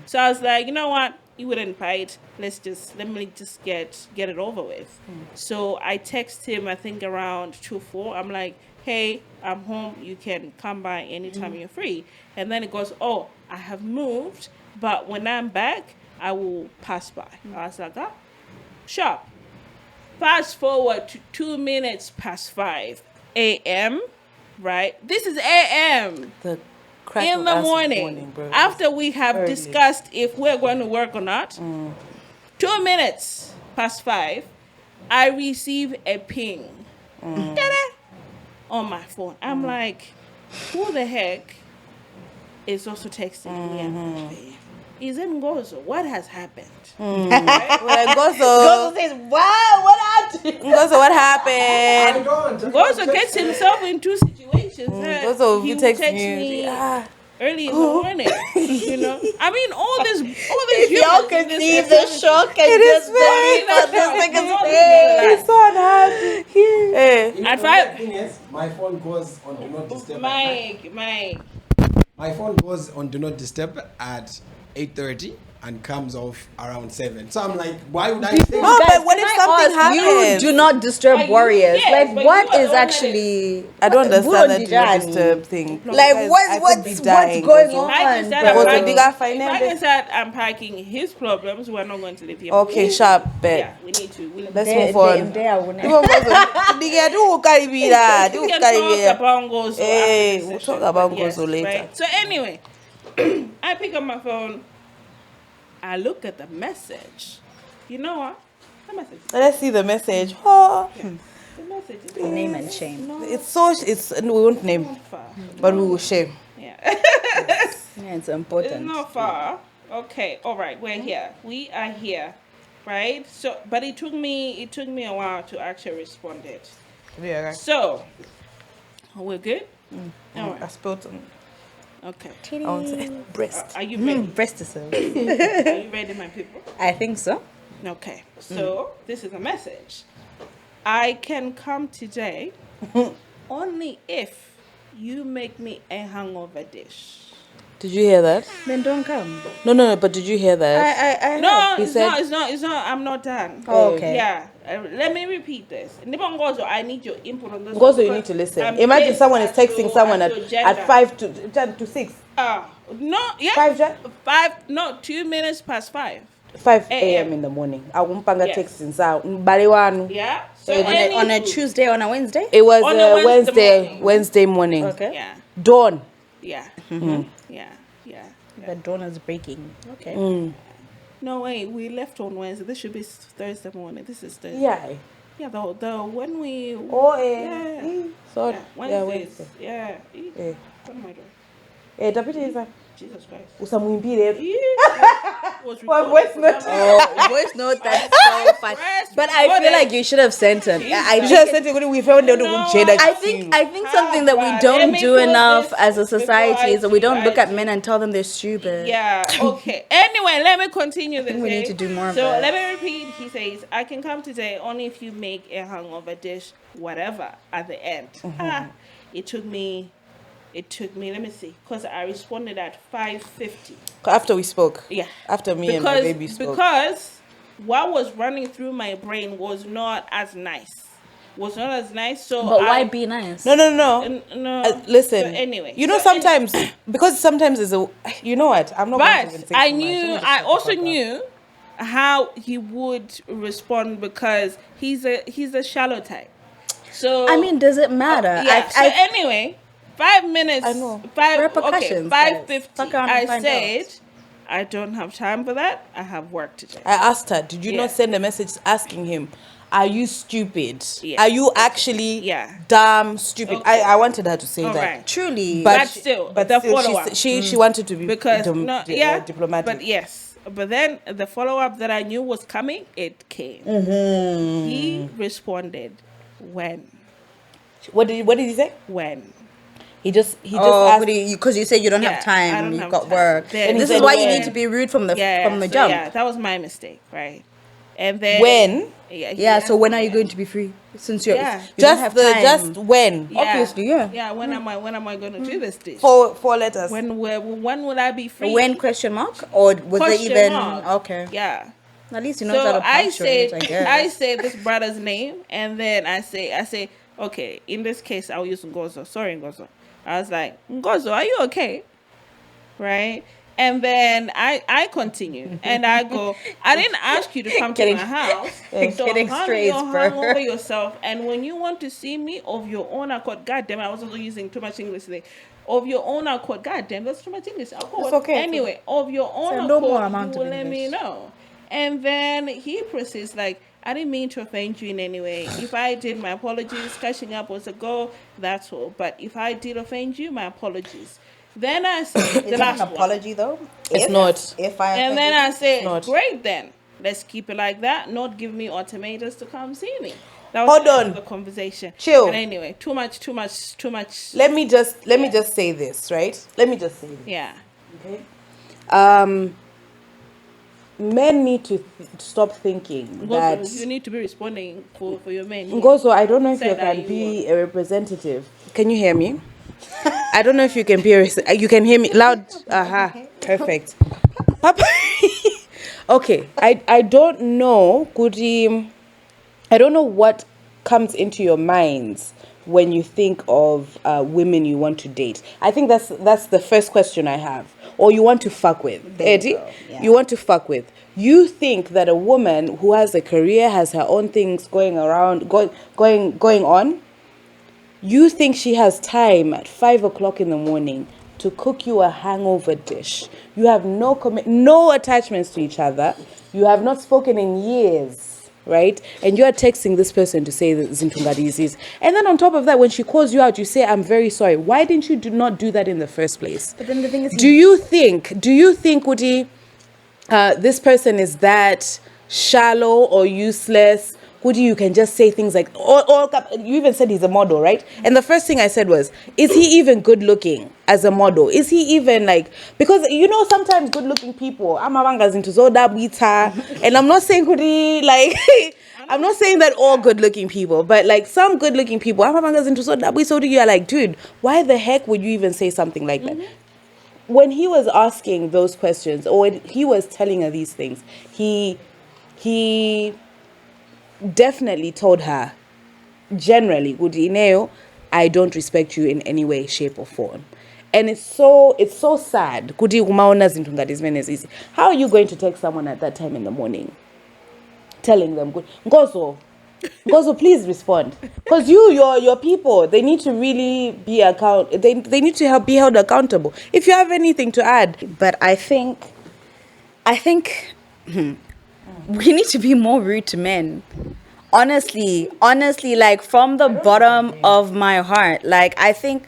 So I was like, you know what? It wouldn't bite. Let me just get it over with. So I text him, I think around 2-4. I'm like, hey, I'm home. You can come by anytime you're free. And then it goes, oh, I have moved, but when I'm back, I will pass by. I was like, sure. Fast forward to 2 minutes past 5 a.m., right? This is a.m. The crack in of the us morning, bro. after we have Early. discussed if we're going to work or not. 2 minutes past 5, I receive a ping Ta-da! On my phone. I'm like, who the heck is also texting me? I'm like, is it Ngozo? What has happened? We're like, Ngozo, Gogo says, wow, what happened? Ngozo, what happened? Ngozo gets himself into situations. Ngozo, he you will text text me. early in the morning. You know, I mean, all this Y'all can see the shock and just believe that this nigga's He's so unhappy. Hey. You know, At the five- thing is, my phone goes on do not disturb. at Mike. My phone goes on do not disturb at 8:30 and comes off around 7. So I'm like, why would I think? No, but what Can if I something ask, happens? You do not disturb Like, warriors. yes, Like, but what you are is the one actually? I don't understand that do not Dijani? disturb thing. Like, Guys, I could what's be what's dying going also. on? Like I said, bro? Ngozo, I'm bigger packing, finance. like I said, I'm packing his problems. We're not going to live here. Okay, sharp, bet. Yeah, we need to. Let's They- move on. they are winning. Even Ngozo, Nigga, do Caribbean, do We can Caribbean. talk about Ngozo Hey, after the we'll session, talk about but Ngozo later. Right? So anyway, I pick up my phone. I look at the message. You know what? The message. Let's see the message. Oh, The message is Name and shame. not we won't name, far. but we will share. Yeah. Yeah, it's It's important. not far. Okay, all right, we're here. We are here, right? So, but it took me a while to actually respond it. Yeah, right. So, we're good. All I right. spilled some. Okay. I want to say breast. Are you ready? Breast is Are you ready, my people? I think so. Okay. So this is a message. I can come today only if you make me a hangover dish. Did you hear that? Then don't come. No. But did you hear that? I No, He it's said- not. It's not. It's not. I'm not done. Oh, okay. Yeah. Let me repeat this. Ngozo, I need your input on this. Ngozo, you because need to listen. I'm Imagine pissed someone is at texting your- someone at your at gender. 5 to 6. No. Yeah. 5 ja? 5. No. 2 minutes past 5. 5 AM. a.m. in the morning. Akumpanga Yes. text nsa mbale wanu. Yeah. So on a anywho, Tuesday, on a Wednesday? It was On a Wednesday Wednesday morning. Okay. Yeah. Dawn. Yeah. Mm-hmm. Yeah. Yeah. The dawn is breaking. Okay. No, wait, we left on Wednesday. This should be Thursday morning. This is Thursday. Yeah. Yeah, the when we. Oh, Yeah. Sorry. Yeah, Yeah, Wednesdays. Wednesday. Yeah. Eh. What am I doing? Tapita isa. Jesus Christ. Usamwimbile. Was Well, recorded voice for note. that. Oh, voice note, that's so fun. Press But I feel recorded. like you should have sent it. I You just said we found the No, gender. I think something that we Let don't me do put enough this as a before society is that we don't look I at men and tell them they're stupid. Yeah, okay. Anyway, let me continue this. think we need to do more of So that. let me repeat. He says, I can come today only if you make a hangover dish, whatever, at the end. It took me, let me see, because I responded at 5:50. After we spoke. Yeah. After me and my baby spoke. Because what was running through my brain was not as nice. So But why be nice? No. No. Listen. So anyway. You know, So anyway. sometimes, because sometimes it's a, you know what? I'm not going to even But say I too much. Let me knew, just I shut the also fuck up. knew how he would respond because he's a shallow type. So I mean, does it matter? yeah. So anyway, 5 minutes. I know. Repercussions, Okay, guys. 5:50. Fuck around and I find said, out. I don't have time for that. I have work to do. I asked her, did you Yeah. not send a message asking him, are you stupid? Yeah. Are you actually Yeah. damn stupid? Okay. I wanted her to say All that. right. Truly. But still, the still, follow-up. she wanted to be Because diplomatic. but yes, but then the follow-up that I knew was coming, it came. He responded when What did he say? He just Oh, asked. because you said you don't Yeah, have I time, don't you've have got time. work. Then- This he is said why you when. need to be rude from the so jump. yeah, that was my mistake, right? And then When? Yeah, so when are you going to be free? Since you Yeah. you don't Just have the time. just when. Yeah. Obviously, yeah. Yeah, when am I going to do this dish? Four letters. When will I be free? When question mark? Or was it Question even mark. okay? Yeah. At least you know how So to punctuate, I I guess. say this brother's name, and then I say, okay. In this case, I'll use Ngozo. Sorry, Ngozo. I was like, Ngozo, are you okay? Right? And then I continue, and I go, I didn't ask you to come to Getting- my house, so getting handle straight, your bro. hangover yourself. And when you want to see me of your own accord, goddamn, I was also using too much English today. Of your own accord, goddamn, that's too much English. I'll go It's with- okay. Anyway, of your own a no more accord, amount you of will let me English. know. And then he proceeds like, I didn't mean to offend you in any way. If I did, my apologies. Catching up was a go. That's all. But if I did offend you, my apologies. Then I said the Is last that an one. apology though? It's not. If I And then I said, not. great then. Let's keep it like that. Not give me ultimatums to come see me. That was Hold the end on. of the conversation. Chill. But anyway, too much. Let me just say this, right? Let me just say this. Yeah. Okay. Men need to stop thinking that. Ngozo, you need to be responding for your men. here. Ngozo, I don't know if Say you that can you be a representative. Can you hear me? I don't know if you can be you can hear me loud. Aha, perfect. Papa. Okay, I don't know, Kudi. I don't know what comes into your minds when you think of women you want to date. I think that's the first question I have. Or you want to fuck with. There you Eddie, go, yeah. you want to fuck with. You think that a woman who has a career, has her own things going on, you think she has time at 5 o'clock in the morning to cook you a hangover dish. You have no attachments to each other. You have not spoken in years, right? And you are texting this person to say that Zintungadisis. And then on top of that, when she calls you out, you say, I'm very sorry. Why didn't you not do that in the first place? But then the thing is, Do you think, Woody, this person is that shallow or useless. Who do you can just say things like, or you even said he's a model, right? And the first thing I said was, is he even good looking as a model? Is he even like, because sometimes good looking people, I'm into Zoda Bita, and I'm not saying like, I'm not saying that all good looking people, but like some good looking people, I'm into Zoda Bita, so do you are like, dude, why the heck would you even say something like that? When he was asking those questions, or when he was telling her these things, he definitely told her, generally, Gudineo, I don't respect you in any way, shape, or form. And it's so sad. How are you going to text someone at that time in the morning, telling them, Ngozo, please respond, because your people, they need to really be they need to be held accountable. If you have anything to add, But I think we need to be more rude to men. Honestly, like from the bottom of my heart, like I think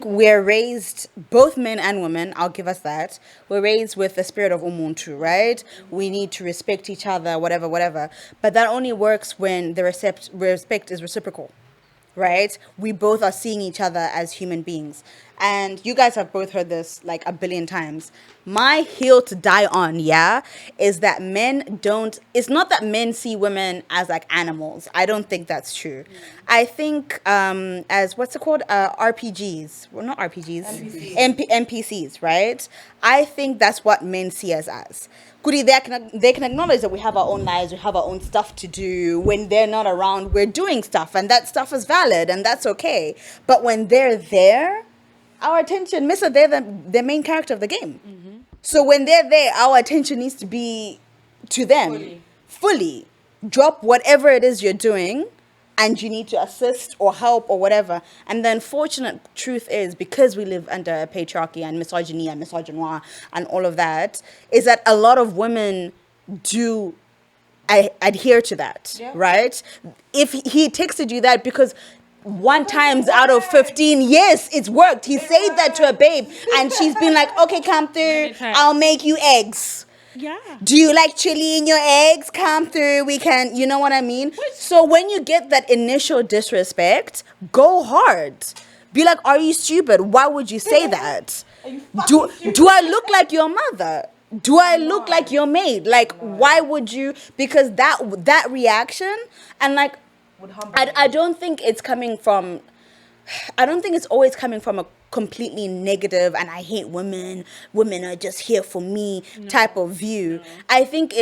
we're raised, both men and women, I'll give us that. We're raised with the spirit of umuntu, right? We need to respect each other, whatever. But that only works when the respect is reciprocal. Right? We both are seeing each other as human beings. And you guys have both heard this like a billion times. My hill to die on, is that it's not that men see women as like animals. I don't think that's true. I think as what's it called? RPGs. Well, not RPGs. NPCs, right? I think that's what men see us as. Kuri, they can acknowledge that we have our own lives, we have our own stuff to do. When they're not around, we're doing stuff, and that stuff is valid, and that's okay. But when they're there, our attention, Mista, they're the main character of the game. Mm-hmm. So when they're there, our attention needs to be to them. Fully. Drop whatever it is you're doing, and you need to assist or help or whatever. And the unfortunate truth is, because we live under patriarchy and misogyny and misogynoir and all of that, is that a lot of women do adhere to that, right? If he texted you that because one times out of 15, yes, it's worked. He said that to a babe, and she's been like, okay, come through, I'll make you eggs. Yeah. Do you like chili in your eggs? Come through. We can, you know what I mean? So when you get that initial disrespect, go hard. Be like, are you stupid? Why would you say that? Do I look like your mother? Do I look like your maid? Like, why would you? Because that reaction, and like, I don't think it's coming from, I don't think it's always coming from a completely negative and I hate women are just here for me type of view. I think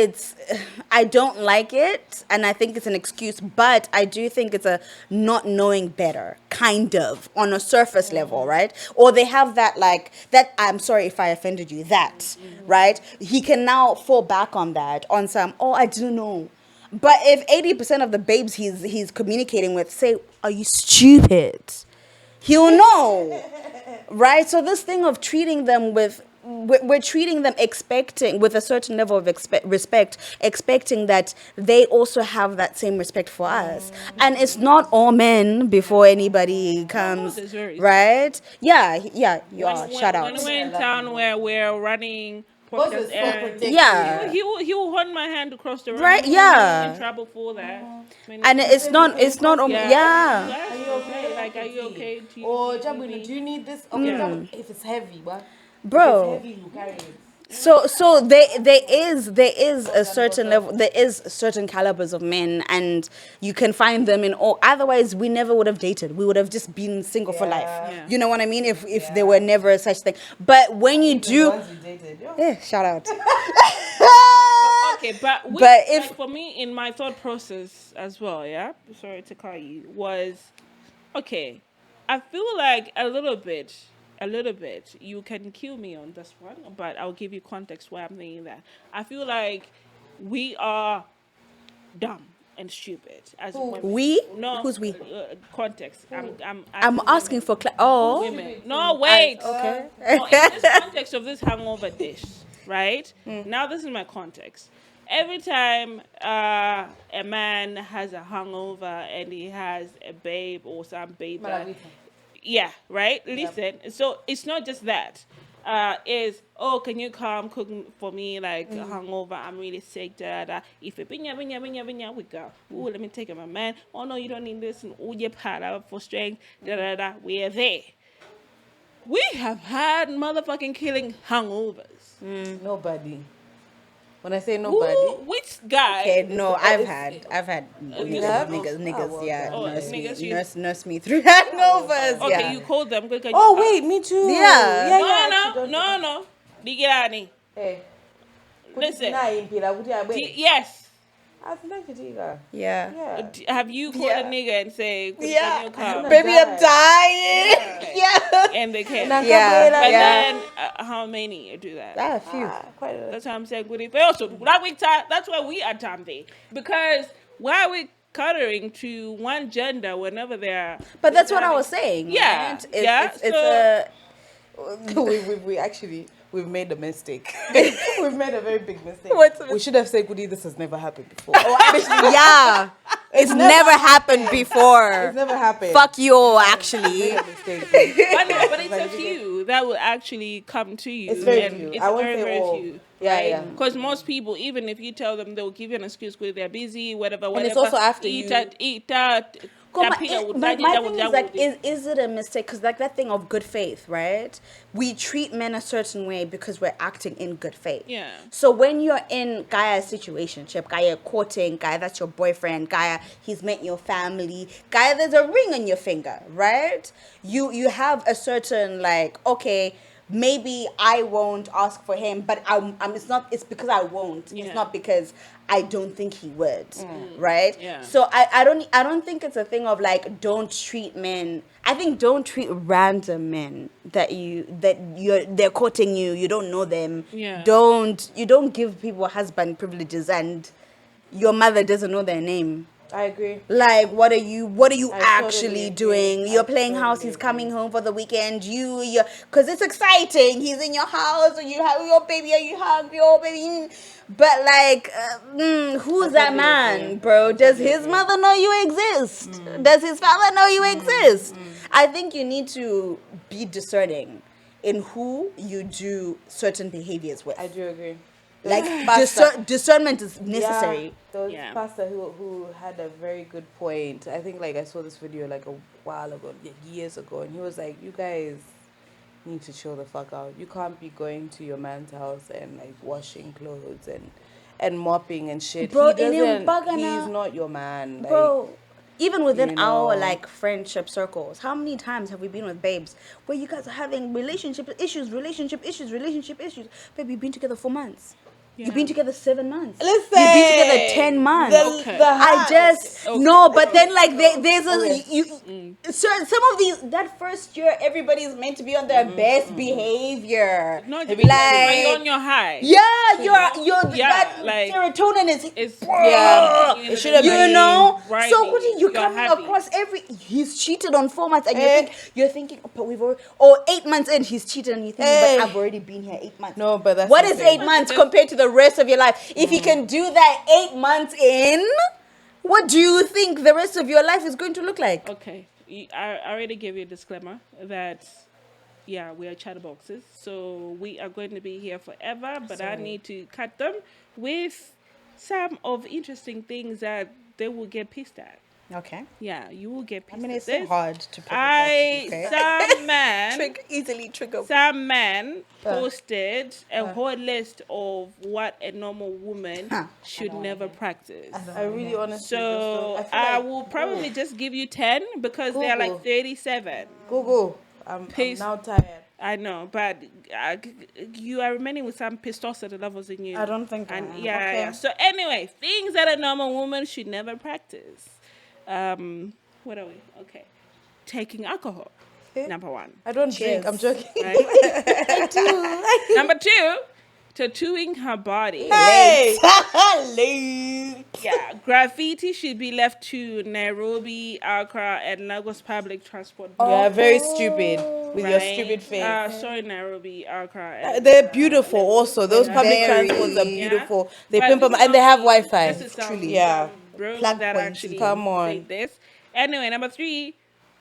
I don't like it, and I think it's an excuse, but I do think it's a not knowing better, kind of, on a surface level, right? Or they have that like, that I'm sorry if I offended you, that, right? He can now fall back on that, on some, oh, I didn't know. But if 80% of the babes he's communicating with say, are you stupid? He'll know, right? So this thing of treating them we're treating them expecting, with a certain level of respect, expecting that they also have that same respect for us. And it's not all men before anybody comes, right? Yeah, you are. Shout out. When we're in town where we're running podcast errands, Yeah. he will hold my hand across the room. Right, yeah. In trouble for that. And it's not yeah. Are you okay? Like, are you okay? Or Jabwini, do you need this? Okay, if it's heavy, what? Bro. If it's heavy, you carry it. So there is a certain level, there is certain calibers of men, and you can find them in all. Otherwise, we never would have dated. We would have just been single for life. Yeah. You know what I mean? If there were never such thing. But when you do, The ones you dated, shout out. Okay, but if like, for me, in my thought process as well, sorry to call you, was, okay, I feel like a little bit, you can kill me on this one, but I'll give you context why I'm thinking that. I feel like we are dumb and stupid as women. we? No, Who's we? Context. I'm asking for women. No, wait. Okay. No, in this context of this hangover dish, right? Now this is my context. Every time a man has a hangover and he has a babe or some babe, Malawi. yeah, right? Listen, so it's not just that. is, oh, can you come cook for me like a hangover? I'm really sick. Da, da. If it binya, we go. Ooh, let me take it, my man. Oh no, you don't need this. And ooh, you para for strength. Da da da. We are there. We have had motherfucking killing hangovers. Nobody. When I say nobody, Which guy? Okay, no, I've had You have? niggas, well yeah, done. Oh, nurse me, niggas, you- nurse me through hangovers. Okay, yeah. you called them. oh wait, me too. Yeah. No. Digirani. Hey, Listen. Wait. Yes. I feel like Yeah. yeah. Have you called Yeah. a nigga and say, Yeah. can you come? Baby, I'm dying. Okay. Yeah. And they can. Nah, Yeah. But Yeah. then, how many do that? A few. Quite a That's how I'm saying. That's why we are Tambi. Because why are we catering to one gender whenever they are? But that's what I was saying. Yeah. right? Yeah, It's so- we actually we've made a mistake. We've made a very big mistake. What's the we should have said, "Goody, this has never happened before." yeah. It's never happened before. It's never happened. Fuck you, actually. Made a mistake. But it's a few that will actually come to you. It's very and few. It's I won't very, say very all. few. Yeah, right? yeah. Because most people, even if you tell them, they'll give you an excuse because they're busy, whatever. And it's also after eat you- that, eat that. My that thing is like, is it a mistake? Because like that thing of good faith, right? We treat men a certain way because we're acting in good faith. Yeah. So when you're in Gaia's situationship, Gaia courting, Gaia that's your boyfriend, Gaia he's met your family, Gaia there's a ring on your finger, right? You have a certain like, okay, maybe I won't ask for him, but it's because I won't. Yeah. It's not because I don't think he would, right? Yeah. So I don't think it's a thing of like don't treat men. I think don't treat random men they're courting you. You don't know them. Yeah. You don't give people husband privileges and your mother doesn't know their name. I agree. Like what are you I actually totally agree. doing? You're I playing house, totally he's coming home for the weekend. You because it's exciting. He's in your house, or you have your baby, or you hug your baby. But like, who's that totally man, agree. bro? Does his mother know you exist? Does his father know you exist? I think you need to be discerning in who you do certain behaviors with. I do agree. Like Pastor. discernment is necessary. Yeah, there was Yeah. a pastor who had a very good point. I think like I saw this video like a while ago, like years ago, and he was like, "You guys need to chill the fuck out. You can't be going to your man's house and like washing clothes and mopping and shit. Bro, He in doesn't. Mbagana- He's not your man, like, Bro, even within you our know. like friendship circles, how many times have we been with babes where you guys are having relationship issues? Babe, you've been together 4 months. You've been together 7 months. Listen, You've been together 10 months. Okay. I just no, but then like there's a Okay. some of these that first year everybody's meant to be on their best behavior. No, like when you're on your high. yeah, you're Yeah, that like- serotonin is It's Yeah, it should have you been know. right. So what are you You're coming happy. across he's cheated on 4 months and Eh. you're thinking oh, but we've already 8 months in he's cheated and you think Eh. but I've already been here 8 months. No, but that's What the is thing. 8 months compared to the rest of your life? If he can do that 8 months in, what do you think the rest of your life is going to look like? Okay. I already gave you a disclaimer that, yeah, we are chatterboxes. So we are going to be here forever, but I need to cut them with some of interesting things that they will get pissed at. Okay. Yeah, you will get pissed I mean, at it's this. so hard to put easily trigger. Some man posted a whole list of what a normal woman should never practice. I really honestly. So just don't- I feel like- will probably just give you 10 because they are like Google. 37. Google. I'm Peace. now tired. I know, but you are remaining with some pistols at the levels in you. I don't think I And am. yeah, Okay. yeah. So anyway, things that a normal woman should never practice. What are we? Okay, taking alcohol. Number one. I don't drink. I'm joking. Right? Number two, tattooing her body. Hey. Yeah, graffiti should be left to Nairobi, Accra, and Lagos public transport. You are very stupid with your right? stupid face. Sorry, Nairobi, Accra. And They're beautiful also. Those public Very. transports are Yeah. beautiful. They But pimp them this and they is have some- Wi-Fi. This is some Truly. Yeah. bros Plug that points. actually Come on. say this. Anyway, number three,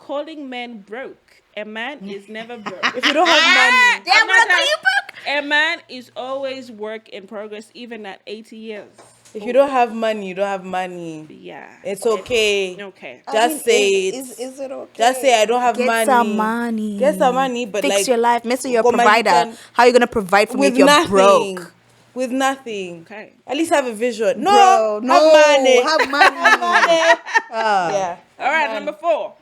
calling men broke. A man is never broke. If you don't have money, Damn, I'm not what are you like- A man is always work in progress, even at 80 years. if you don't have money, you don't have money. Yeah. It's okay. Okay. Just say it. Is it okay? Just say I don't have Get money. some money. Get some money, but fix like your life. Mr. You're a Goma, you provider. can- How are you gonna provide for me with if you're nothing. broke? With nothing. Okay. At least have a vision. No, Bro, no, have money. have money. Yeah. All right. Number 4.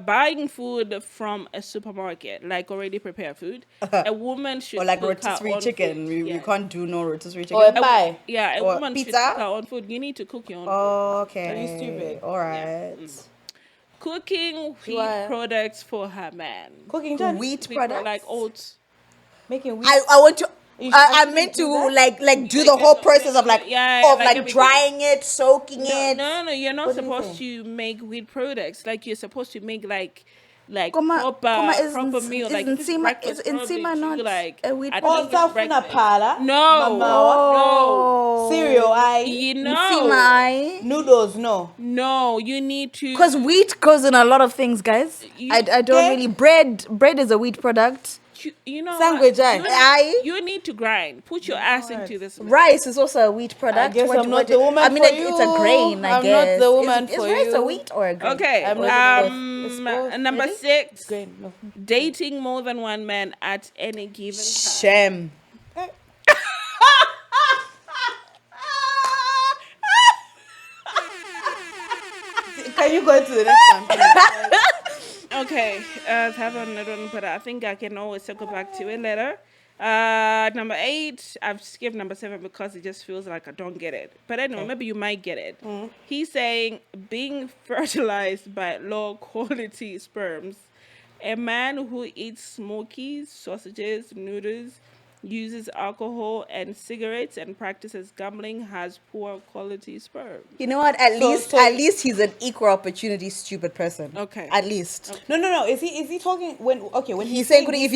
Buying food from a supermarket, like already prepared food. A woman should Or like cook her rotisserie own chicken. food. We Yeah. can't do no rotisserie chicken. Or a pie. Yeah, a Or woman should pizza? cook her own food. You need to cook your own food. Okay. Are you stupid? All right. Cooking wheat I- products for her man. Cooking done. Wheat People products. like oats. Making wheat. I want to. You should I actually meant do to that. like do the whole process of like Yeah, of like like everything. drying it, soaking No, it. no, you're not What do you supposed to make wheat products. Like you're supposed to make like Koma, proper meal. Like if it's Nsima, breakfast, is Nsima probably not do, like a wheat at Oh, least safuna breakfast. pala. No, Mamawa. Cereal, you know, Nsima, noodles, no. no, you need to. because wheat goes in a lot of things, guys. I don't Okay. really bread is a wheat product. You know, Sangwe what? jai. Aye. You need to grind. Put your ass into this. Rice is also a wheat product. I guess I'm not the woman I mean, for it's a grain. I I'm guess not the woman is for rice a you. wheat or a grain? Okay. I'm not it's both. Number Really? 6. Grain, no. Dating more than one man at any given time. Shem. Can you go into the next one, please? Okay, I have another one, but I think I can always circle back to it later. Number 8, I've skipped number 7 because it just feels like I don't get it. But anyway, maybe you might get it. He's saying being fertilized by low quality sperms. A man who eats smokies, sausages, noodles, uses alcohol and cigarettes, and practices gambling has poor quality sperm. You know what? At So- least he's an equal opportunity stupid person. Okay. At least. No. Is he talking when He's saying if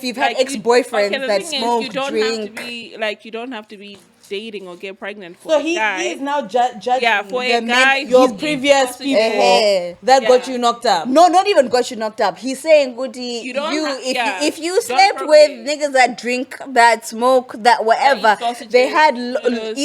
you've had Like, ex-boyfriends the that thing is, smoke, you don't drink. have to be like you don't have to be dating or get pregnant for so a guy. he's now judging Yeah, for a the men- guy, your he's previous supposed to people be- that got Yeah. you knocked up. No, not even got you knocked up. He's saying, Goody, You don't have- yeah, if you don't slept with procreate. niggas that drink, that smoke, that whatever, eat sausages, they had noodles,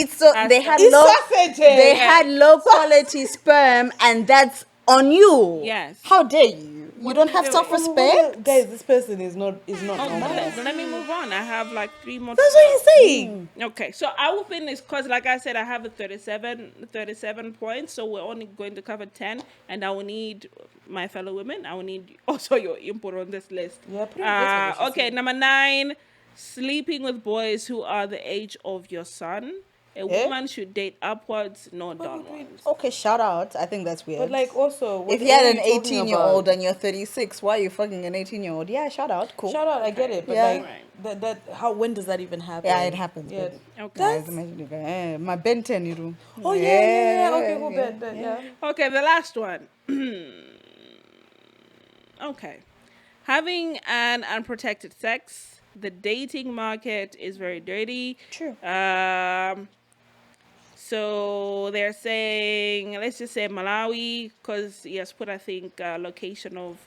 they had It's low sausages. they Yeah. had low quality sperm, and that's on you. Yes. How dare you? You What don't are you have doing? self-respect. Guys, this person is not Oh, normal. let me move on. I have like 3 more. That's what he's saying. Okay, so I will finish because, like I said, I have a 37 points. So we're only going to cover 10, and I will need my fellow women. I will need also your input on this list. Yeah, pretty good, what you okay, number 9, sleeping with boys who are the age of your son. A woman should date upwards, not downwards. Okay, shout out. I think that's weird. But like also, what if you had are an you talking 18-year-old about? and you're 36, why are you fucking an 18-year-old? Yeah, shout out. Cool. Shout out, I get it, but Yeah. like when does that even happen? Yeah, it happens. Yeah. but- Okay. Guys, imagine you go, my Ben 10, you do. Oh yeah. Okay, cool, bet, yeah. Okay, the last one. Okay. Having an unprotected sex. The dating market is very dirty. True. So they're saying, let's just say Malawi, because he has put, I think, location of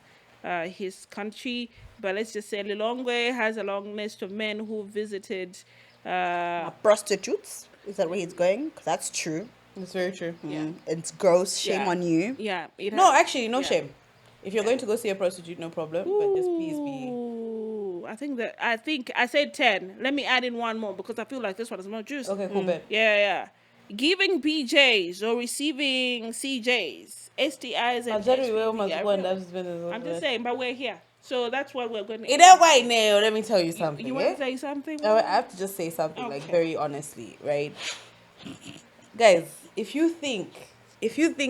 his country. But let's just say Lilongwe has a long list of men who visited. Prostitutes? Is that where he's going? 'Cause that's true. It's very true. Yeah. It's gross. Shame Yeah. on you. Yeah. It No, has- actually, no yeah. shame. If you're going to go see a prostitute, no problem. But just please be. Ooh, I think I said 10. Let me add in one more because I feel like this one is more juicy. Okay, cool, bet. Yeah. Giving BJs or receiving CJs, STIs and I'll tell you where HPV must are go and real. that's business. I'm just saying, but we're here. So that's what we're going to In that way now, let me tell you something. You yeah? want to say something? I have to just say something like Okay. very honestly, right? Guys, if you think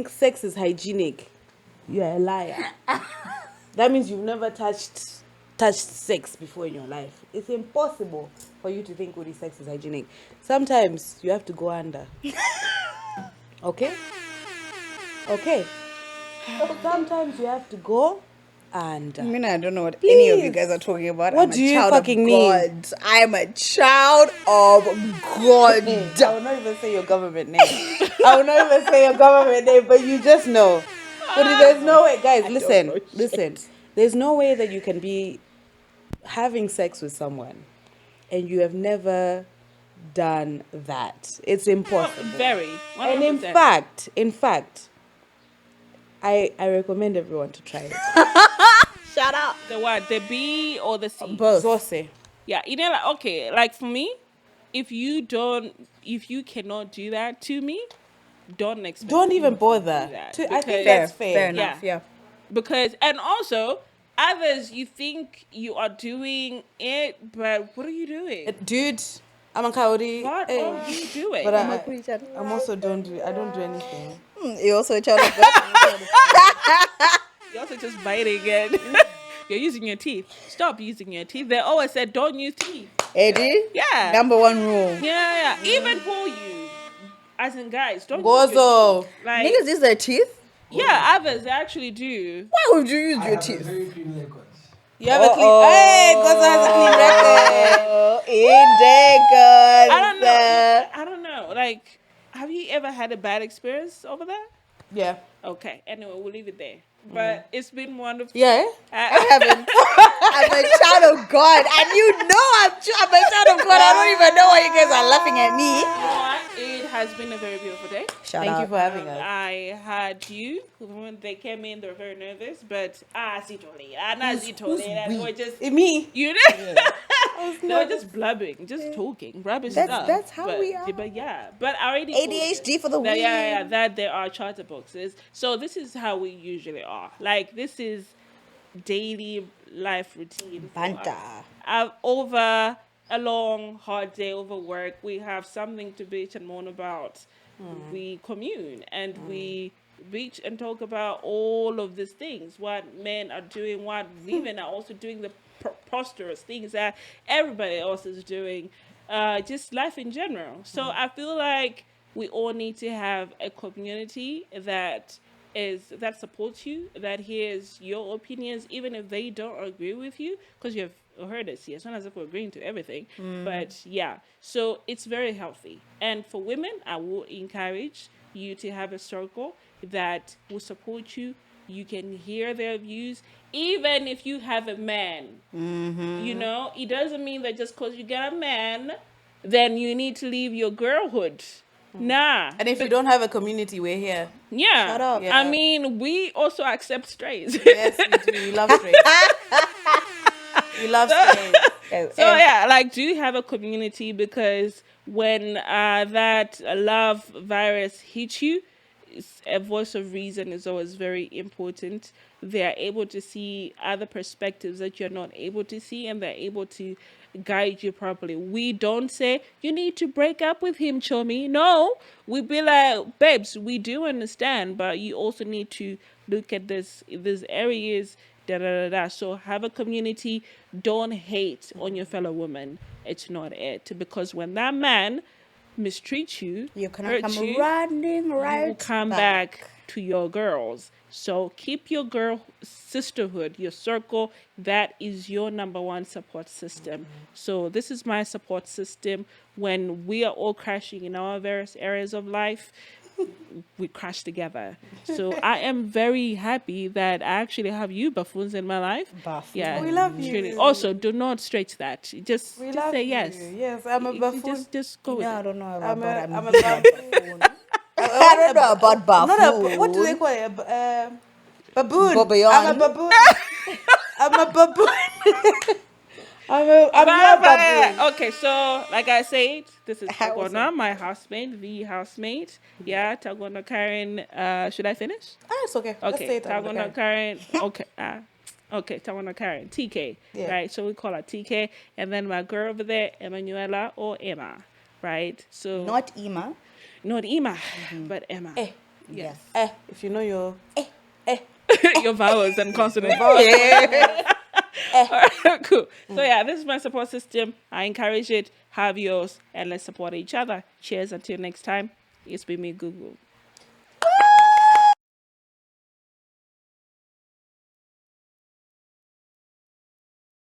sex is hygienic, you're a liar. That means you've never touched sex before in your life. It's impossible for you to think Udi sex is hygienic. Sometimes you have to go under. Okay? Sometimes you have to go under. I mean, I don't know what any of you Please. guys are talking about. What I'm a do you child of fucking mean? God. I'm a child of God. I will not even say your government name. But you just know. But there's no way, guys. know Listen. There's no way that you can be having sex with someone and you have never done that. It's impossible. Very. 100%. And in fact, I recommend everyone to try it. Shut up. The what? The B or the C? Both. Saucy. Yeah, like, okay, like for me, if you cannot do that to me, don't expect. Don't me even to bother. do that, I think because- that's fair. Fair enough. Yeah. Because, and also, others, you think you are doing it, but what are you doing? Dude, I'm a Kaori. What are you doing? But I'm a preacher. I'm also I don't do anything. You're also a child of God. You're also just biting and you're using your teeth. Stop using your teeth. They always said don't use teeth. Eddie? Yeah. Number one rule. Yeah. Even for you, as in guys, don't use your Ngozo. teeth. Like, Niggas use their teeth? yeah, others they actually do. Why would you use I your have a teeth? very clean record. You have a clean. Hey, Ngozo has a clean record. Oh, indeed. I don't know. Like, have you ever had a bad experience over there? Yeah. Okay. Anyway, we'll leave it there. But it's been wonderful. Yeah. I haven't. I'm a child of God, and you know I'm a child of God. I don't even know why you guys are laughing at me. You know what? It has been a very beautiful day. Thank you for having us. I had you when they came in. They were very nervous, but Zitoli, and we're just Me. you know. They were just blabbing, just talking, rubbish stuff. That's how but, we are. But yeah, but I already told you ADHD for the that, win. yeah, that there are charter boxes. So this is how we usually are. Like this is daily life routine. for Banter. us. Over a long, hard day over work, we have something to bitch and moan about. We commune and we bitch and talk about all of these things. What men are doing, what women are also doing, the preposterous things that everybody else is doing. Just life in general. So I feel like we all need to have a community that supports you, that hears your opinions, even if they don't agree with you, because you've heard us here. It's not as if we're agreeing to everything, but yeah. So it's very healthy. And for women, I will encourage you to have a circle that will support you. You can hear their views, even if you have a man. You know, it doesn't mean that just because you get a man, then you need to leave your girlhood. Nah. And if you don't have a community, we're here. Yeah. Shut up. I mean, we also accept strays. Yes, we do. We love straight. We love straight. So yeah, like, do you have a community? Because when that love virus hits you, a voice of reason is always very important. They are able to see other perspectives that you're not able to see, and they're able to guide you properly. We don't say you need to break up with him, Chomi. No, we be like, babes, we do understand, but you also need to look at these areas. Da, da, da, da. So have a community. Don't hate on your fellow woman. It's not it, because when that man mistreats you, You're gonna hurt come you, running right you will come back to your girls. So keep your girl sisterhood, your circle. That is your number one support system. So this is my support system. When we are all crashing in our various areas of life, we crash together. So I am very happy that I actually have you buffoons in my life. Buffoons. Yeah, We love you. truly. Also, do not stretch that. Just love say you. yes. Yes, I'm a You buffoon. Just go No, with I it. don't know I'm about a buffoon. I don't know about buffoon. Not a, what do they call it? Baboon. Babayon. I'm a baboon. I'm a baboon. I'm your But, baboon. okay, so like I said, this is How was Tagona, my housemate, the housemate. Yeah, Tagona Karen. Should I finish? Ah, it's okay. Let's say Okay, it. Tagona Karen. Okay, okay, Tagona Karen. TK. Yeah. Right. So we call her TK, and then my girl over there, Emanuela or Emma. Right. So Not Ima. not Emma, but Emma. Eh. Yes. If you know your Your vowels and consonants. Yeah. Alright, cool. So yeah, this is my support system. I encourage it. Have yours, and let's support each other. Cheers. Until next time. It's been me, Gugu.